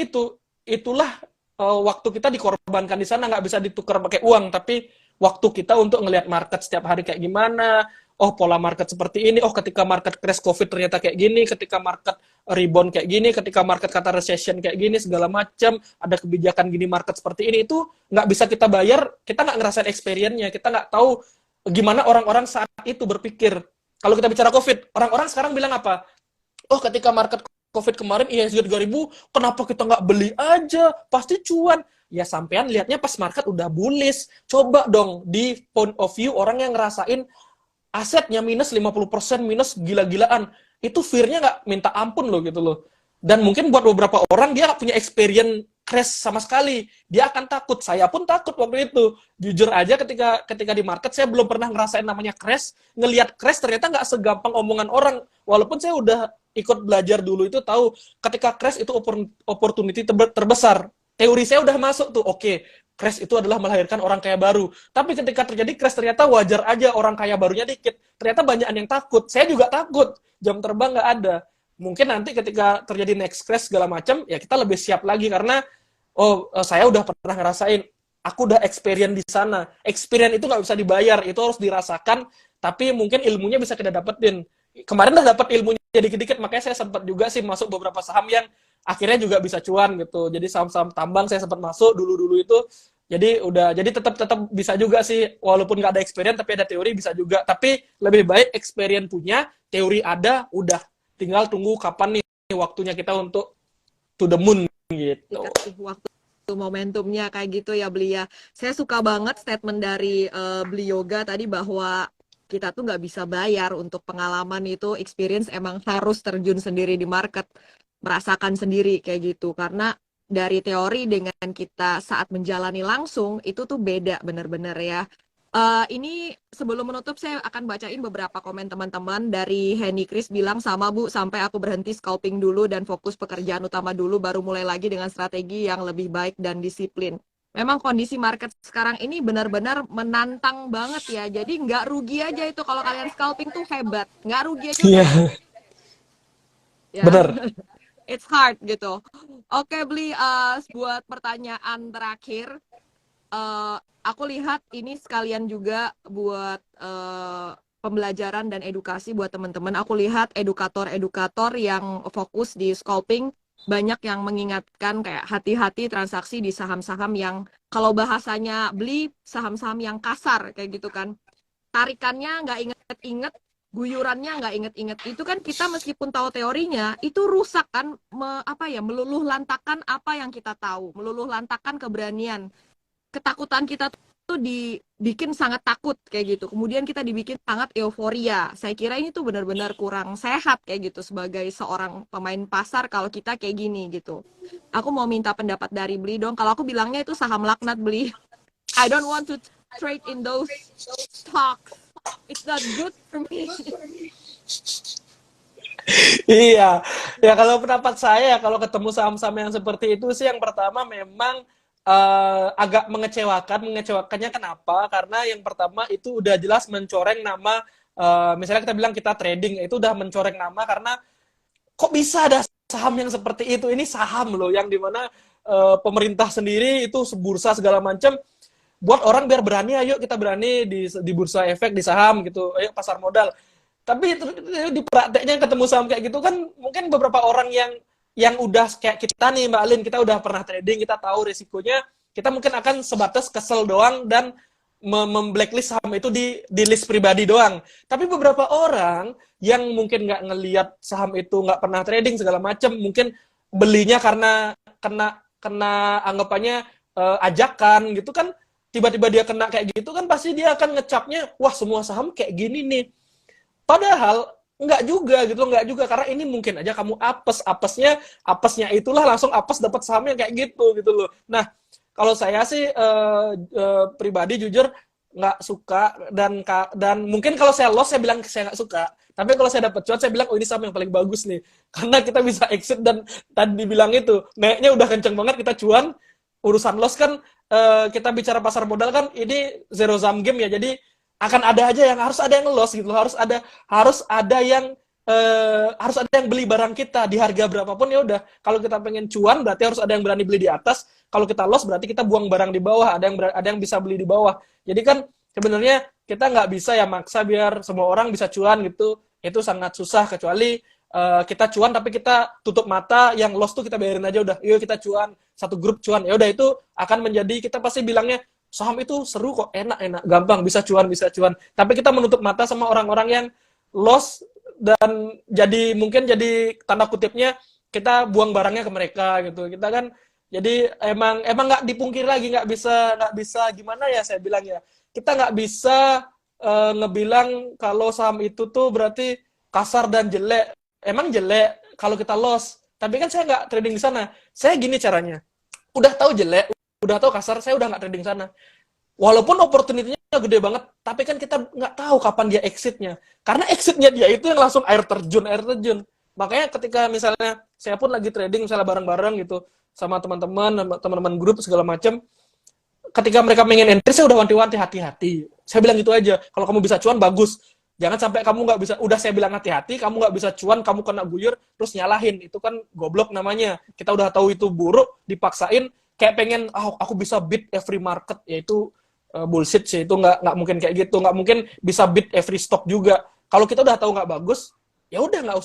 itulah waktu kita dikorbankan di sana, nggak bisa ditukar pakai uang, tapi waktu kita untuk ngelihat market setiap hari kayak gimana, oh pola market seperti ini, oh ketika market crash COVID ternyata kayak gini, ketika market rebound kayak gini, ketika market kata recession kayak gini, segala macam, ada kebijakan gini market seperti ini, itu nggak bisa kita bayar, kita nggak ngerasain experience-nya, kita nggak tahu gimana orang-orang saat itu berpikir. Kalau kita bicara COVID, orang-orang sekarang bilang apa? Oh ketika market COVID kemarin IHSG 3000, kenapa kita nggak beli aja? Pasti cuan. Ya sampean lihatnya pas market udah bullish. Coba dong di point of view orang yang ngerasain asetnya minus 50%, minus gila-gilaan. Itu fear-nya nggak minta ampun loh gitu loh. Dan mungkin buat beberapa orang dia nggak punya experience crash sama sekali, dia akan takut. Saya pun takut waktu itu. Jujur aja ketika di market saya belum pernah ngerasain namanya crash. Ngelihat crash ternyata nggak segampang omongan orang. Walaupun saya udah ikut belajar dulu itu tahu ketika crash itu opportunity terbesar. Teori saya udah masuk tuh. Oke, crash itu adalah melahirkan orang kaya baru. Tapi ketika terjadi crash ternyata wajar aja orang kaya barunya dikit. Ternyata banyak yang takut. Saya juga takut. Jam terbang nggak ada. Mungkin nanti ketika terjadi next crash segala macam, ya kita lebih siap lagi karena saya udah pernah ngerasain, aku udah experience di sana. Experience itu nggak bisa dibayar, itu harus dirasakan, tapi mungkin ilmunya bisa kita dapetin. Kemarin udah dapat ilmunya dikit-dikit, makanya saya sempat juga sih masuk beberapa saham yang akhirnya juga bisa cuan gitu. Jadi saham-saham tambang saya sempat masuk dulu-dulu itu. Jadi tetap bisa juga sih, walaupun nggak ada experience tapi ada teori bisa juga. Tapi lebih baik experience punya, teori ada, udah tinggal tunggu kapan nih waktunya kita untuk to the moon gitu. Dikasih waktu momentumnya kayak gitu ya Beli ya. Saya suka banget statement dari Beli Yoga tadi bahwa kita tuh nggak bisa bayar untuk pengalaman itu, experience emang harus terjun sendiri di market, merasakan sendiri kayak gitu. Karena dari teori dengan kita saat menjalani langsung itu tuh beda bener-bener ya. Ini sebelum menutup saya akan bacain beberapa komen teman-teman. Dari Henny Chris bilang, sama Bu, sampai aku berhenti scalping dulu dan fokus pekerjaan utama dulu, baru mulai lagi dengan strategi yang lebih baik dan disiplin. Memang kondisi market sekarang ini benar-benar menantang banget ya. Jadi nggak rugi aja itu kalau kalian scalping tuh hebat. Nggak rugi aja udah hebat. Ya. Bener. It's hard gitu. Oke, Beli, buat pertanyaan terakhir. Aku lihat ini sekalian juga buat pembelajaran dan edukasi buat teman-teman. Aku lihat edukator-edukator yang fokus di scalping banyak yang mengingatkan kayak hati-hati transaksi di saham-saham yang kalau bahasanya Beli saham-saham yang kasar kayak gitu kan. Tarikannya nggak inget-inget, guyurannya nggak inget-inget. Itu kan kita meskipun tahu teorinya, itu rusak kan, meluluh lantakan apa yang kita tahu, meluluh lantakan keberanian. Ketakutan kita tuh dibikin sangat takut kayak gitu. Kemudian kita dibikin sangat euforia. Saya kira ini tuh benar-benar kurang sehat kayak gitu sebagai seorang pemain pasar kalau kita kayak gini gitu. Aku mau minta pendapat dari Beli dong. Kalau aku bilangnya itu saham laknat Beli. I don't want to trade in those stocks. It's not good for me. Iya, ya kalau pendapat saya kalau ketemu saham-saham yang seperti itu sih yang pertama memang agak mengecewakan. Mengecewakannya kenapa? Karena yang pertama itu udah jelas mencoreng nama. Misalnya kita bilang kita trading, itu udah mencoreng nama karena kok bisa ada saham yang seperti itu? Ini saham loh yang dimana pemerintah sendiri itu bursa segala macam. Buat orang biar berani, ayo kita berani di bursa efek, di saham gitu, ayo pasar modal. Tapi di prakteknya ketemu saham kayak gitu kan mungkin beberapa orang yang udah kayak kita nih Mbak Alin, kita udah pernah trading, kita tahu risikonya, kita mungkin akan sebatas kesel doang dan memblacklist saham itu di list pribadi doang. Tapi beberapa orang yang mungkin nggak ngelihat saham itu, nggak pernah trading segala macam, mungkin belinya karena kena anggapannya ajakan gitu kan, tiba-tiba dia kena kayak gitu kan pasti dia akan ngecapnya, wah semua saham kayak gini nih. Padahal enggak juga karena ini mungkin aja kamu apesnya itulah langsung apes dapat sahamnya kayak gitu loh. Nah, kalau saya sih pribadi jujur nggak suka dan mungkin kalau saya loss saya bilang saya nggak suka. Tapi kalau saya dapat cuan saya bilang oh ini saham yang paling bagus nih. Karena kita bisa exit dan tadi dibilang itu naiknya udah kenceng banget kita cuan. Urusan loss kan kita bicara pasar modal kan ini zero sum game ya. Jadi akan ada aja yang harus ada yang loss gitu, harus ada yang beli barang kita di harga berapapun ya udah. Kalau kita pengen cuan berarti harus ada yang berani beli di atas. Kalau kita loss berarti kita buang barang di bawah, ada yang bisa beli di bawah. Jadi kan sebenarnya kita nggak bisa ya maksa biar semua orang bisa cuan gitu. Itu sangat susah kecuali kita cuan tapi kita tutup mata, yang loss tuh kita bayarin aja udah. Yuk kita cuan, satu grup cuan. Ya udah itu akan menjadi kita pasti bilangnya saham itu seru kok, enak, gampang, bisa cuan. Tapi kita menutup mata sama orang-orang yang loss dan mungkin jadi tanda kutipnya kita buang barangnya ke mereka gitu. Kita kan jadi emang nggak dipungkiri lagi, nggak bisa gimana ya saya bilang ya. Kita nggak bisa ngebilang kalau saham itu tuh berarti kasar dan jelek. Emang jelek kalau kita loss. Tapi kan saya nggak trading di sana. Saya gini caranya. Udah tahu jelek, udah tahu kasar, saya udah nggak trading sana. Walaupun opportunity-nya gede banget, tapi kan kita nggak tahu kapan dia exit-nya. Karena exit-nya dia itu yang langsung air terjun, air terjun. Makanya ketika misalnya saya pun lagi trading misalnya bareng-bareng gitu sama teman-teman grup segala macam, ketika mereka pengen entry saya udah wanti-wanti hati-hati. Saya bilang gitu aja, kalau kamu bisa cuan bagus. Jangan sampai kamu nggak bisa, udah saya bilang hati-hati, kamu nggak bisa cuan, kamu kena guyur, terus nyalahin. Itu kan goblok namanya. Kita udah tahu itu buruk, dipaksain, kayak pengen, aku bisa beat every market, yaitu bullshit sih. Itu nggak mungkin kayak gitu. Nggak mungkin bisa beat every stock juga. Kalau kita udah tahu nggak bagus, ya udah nggak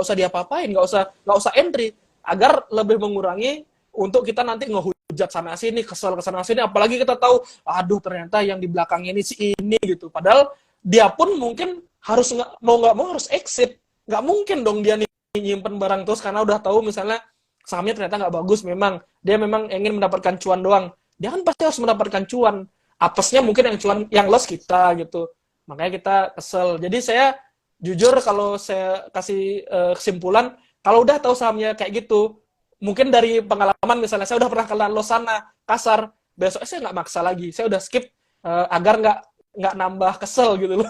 usah diapa-apain, nggak usah entry, agar lebih mengurangi untuk kita nanti ngehujat sana sini, kesel ke sana sini, apalagi kita tahu, aduh ternyata yang di belakang ini si ini gitu. Padahal dia pun mungkin harus nggak mau harus exit. Nggak mungkin dong dia nyimpen barang terus karena udah tahu misalnya sahamnya ternyata nggak bagus. Memang dia memang ingin mendapatkan cuan doang. Dia kan pasti harus mendapatkan cuan. Apesnya mungkin yang cuan, yang loss kita gitu. Makanya kita kesel. Jadi saya jujur kalau saya kasih kesimpulan, kalau udah tahu sahamnya kayak gitu, mungkin dari pengalaman misalnya saya udah pernah kena loss sana kasar, besok saya nggak maksa lagi, saya udah skip agar nggak nambah kesel gitu loh.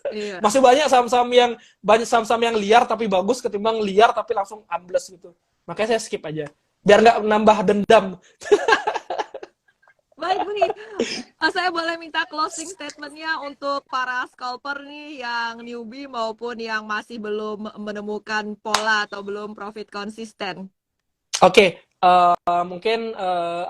Iya. Masih banyak saham-saham yang liar tapi bagus ketimbang liar tapi langsung ambles gitu. Makanya saya skip aja biar nggak nambah dendam. Baik nih, saya boleh minta closing statement-nya untuk para scalper nih yang newbie maupun yang masih belum menemukan pola atau belum profit konsisten. Oke, mungkin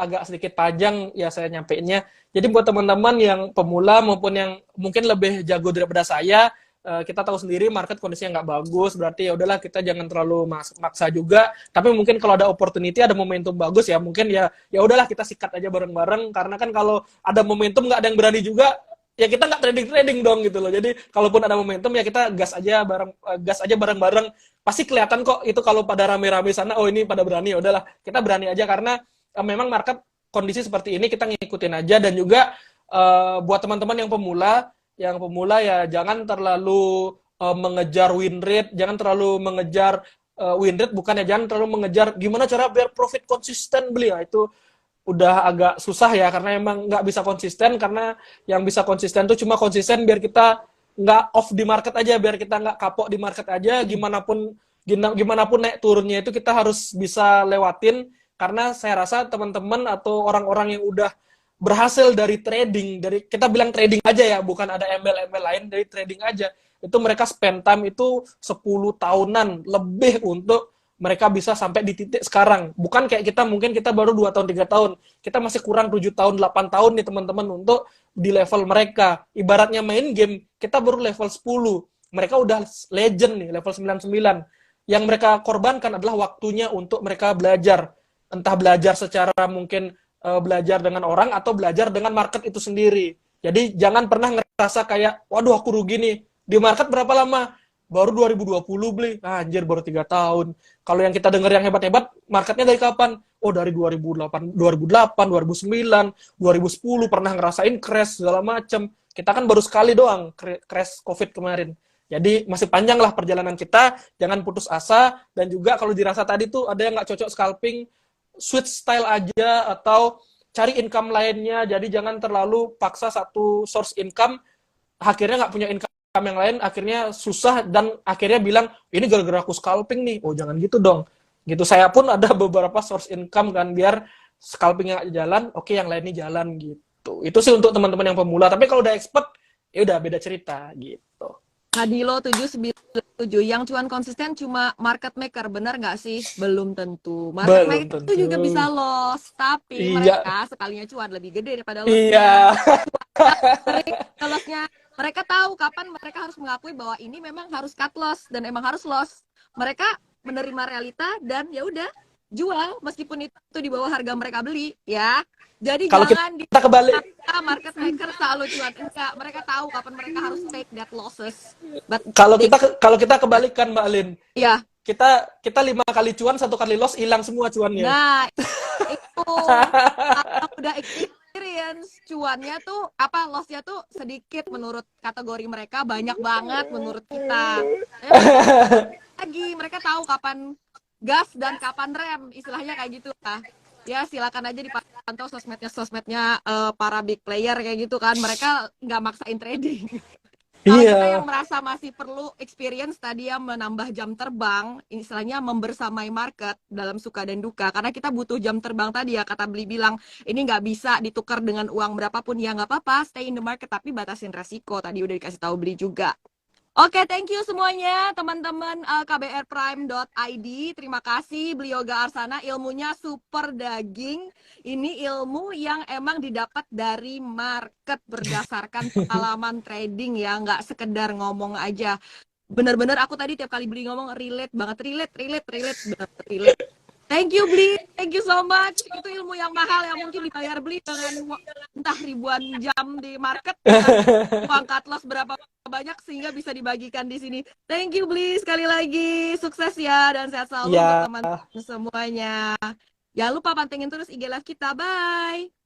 agak sedikit panjang ya saya nyampeinnya. Jadi buat teman-teman yang pemula maupun yang mungkin lebih jago daripada saya, kita tahu sendiri market kondisinya nggak bagus, berarti ya udahlah kita jangan terlalu maksa juga. Tapi mungkin kalau ada opportunity, ada momentum bagus ya, mungkin ya udahlah kita sikat aja bareng-bareng. Karena kan kalau ada momentum nggak ada yang berani juga, ya kita nggak trading dong gitu loh. Jadi kalaupun ada momentum ya kita gas aja bareng-bareng. Pasti kelihatan kok itu kalau pada rame-rame sana, oh ini pada berani, ya udahlah kita berani aja karena memang market kondisi seperti ini kita ngikutin aja. Dan juga buat teman-teman yang pemula ya jangan terlalu mengejar win rate, jangan terlalu mengejar win rate, bukan ya, jangan terlalu mengejar gimana cara biar profit konsisten beli ya, itu udah agak susah ya karena emang nggak bisa konsisten. Karena yang bisa konsisten tuh cuma konsisten biar kita nggak off di market aja, biar kita nggak kapok di market aja. Gimana pun naik turunnya itu kita harus bisa lewatin. Karena saya rasa teman-teman atau orang-orang yang udah berhasil dari trading, dari kita bilang trading aja ya, bukan ada ML lain, dari trading aja, itu mereka spend time itu 10 tahunan lebih untuk mereka bisa sampai di titik sekarang. Bukan kayak kita, mungkin kita baru 2 tahun 3 tahun, kita masih kurang 7 tahun 8 tahun nih teman-teman untuk di level mereka. Ibaratnya main game, kita baru level 10, mereka udah legend nih, level 99. Yang mereka korbankan adalah waktunya untuk mereka belajar, entah belajar secara mungkin belajar dengan orang atau belajar dengan market itu sendiri. Jadi jangan pernah ngerasa kayak, waduh aku rugi nih. Di market berapa lama? Baru 2020 beli. Ah, anjir baru 3 tahun. Kalau yang kita dengar yang hebat-hebat, marketnya dari kapan? Oh dari 2008, 2009, 2010 pernah ngerasain crash segala macam. Kita kan baru sekali doang crash COVID kemarin. Jadi masih panjang lah perjalanan kita, jangan putus asa. Dan juga kalau dirasa tadi tuh ada yang nggak cocok scalping, switch style aja atau cari income lainnya. Jadi jangan terlalu paksa satu source income, akhirnya nggak punya income yang lain, akhirnya susah dan akhirnya bilang ini gara-gara aku scalping nih. Oh jangan gitu dong. Gitu, saya pun ada beberapa source income kan biar scalpingnya nggak jalan, oke yang lainnya jalan gitu. Itu sih untuk teman-teman yang pemula. Tapi kalau udah expert ya udah beda cerita gitu. Hadilo 797, yang cuan konsisten cuma market maker, benar nggak sih? Belum tentu. Market Belum maker tentu. itu juga bisa loss, tapi Iya. mereka sekalinya cuan lebih gede daripada Iya. lossnya. Lossnya, mereka tahu kapan mereka harus mengakui bahwa ini memang harus cut loss dan emang harus loss. Mereka menerima realita dan ya udah jual meskipun itu di bawah harga mereka beli, ya. Jadi Kalau jangan kita kebalik, market maker selalu cuan. Enggak, mereka tahu kapan mereka harus take that losses. But kalau kita kebalikan Mbak Alin, ya, kita 5 kali cuan, 1 kali loss, hilang semua cuannya. nah itu kalau udah experience cuannya tuh apa lossnya tuh sedikit menurut kategori mereka, banyak banget menurut kita. Lagi mereka tahu kapan gas dan kapan rem, istilahnya kayak gitu lah. Ya silakan aja dipantau sosmednya para big player kayak gitu kan. Mereka nggak maksain trading. Kalau kita yang Iya. merasa masih perlu experience tadi ya menambah jam terbang, istilahnya membersamai market dalam suka dan duka. Karena kita butuh jam terbang tadi ya, kata Beli bilang, ini nggak bisa ditukar dengan uang berapapun, ya nggak apa-apa, stay in the market, tapi batasin resiko. Tadi udah dikasih tahu Beli juga. Oke, thank you semuanya teman-teman kbrprime.id. Terima kasih Beli Yoga Arsana, ilmunya super daging. Ini ilmu yang emang didapat dari market berdasarkan pengalaman trading ya, nggak sekedar ngomong aja. Bener-bener aku tadi tiap kali Beli ngomong relate banget, relate, bener relate. Thank you Bli, thank you so much. Itu ilmu yang mahal yang mungkin dibayar Bli dengan entah ribuan jam di market, entah uang cut loss berapa banyak sehingga bisa dibagikan di sini. Thank you Bli sekali lagi, sukses ya dan sehat selalu untuk Iya. teman-teman semuanya. Jangan lupa pantengin terus IG Live kita, bye.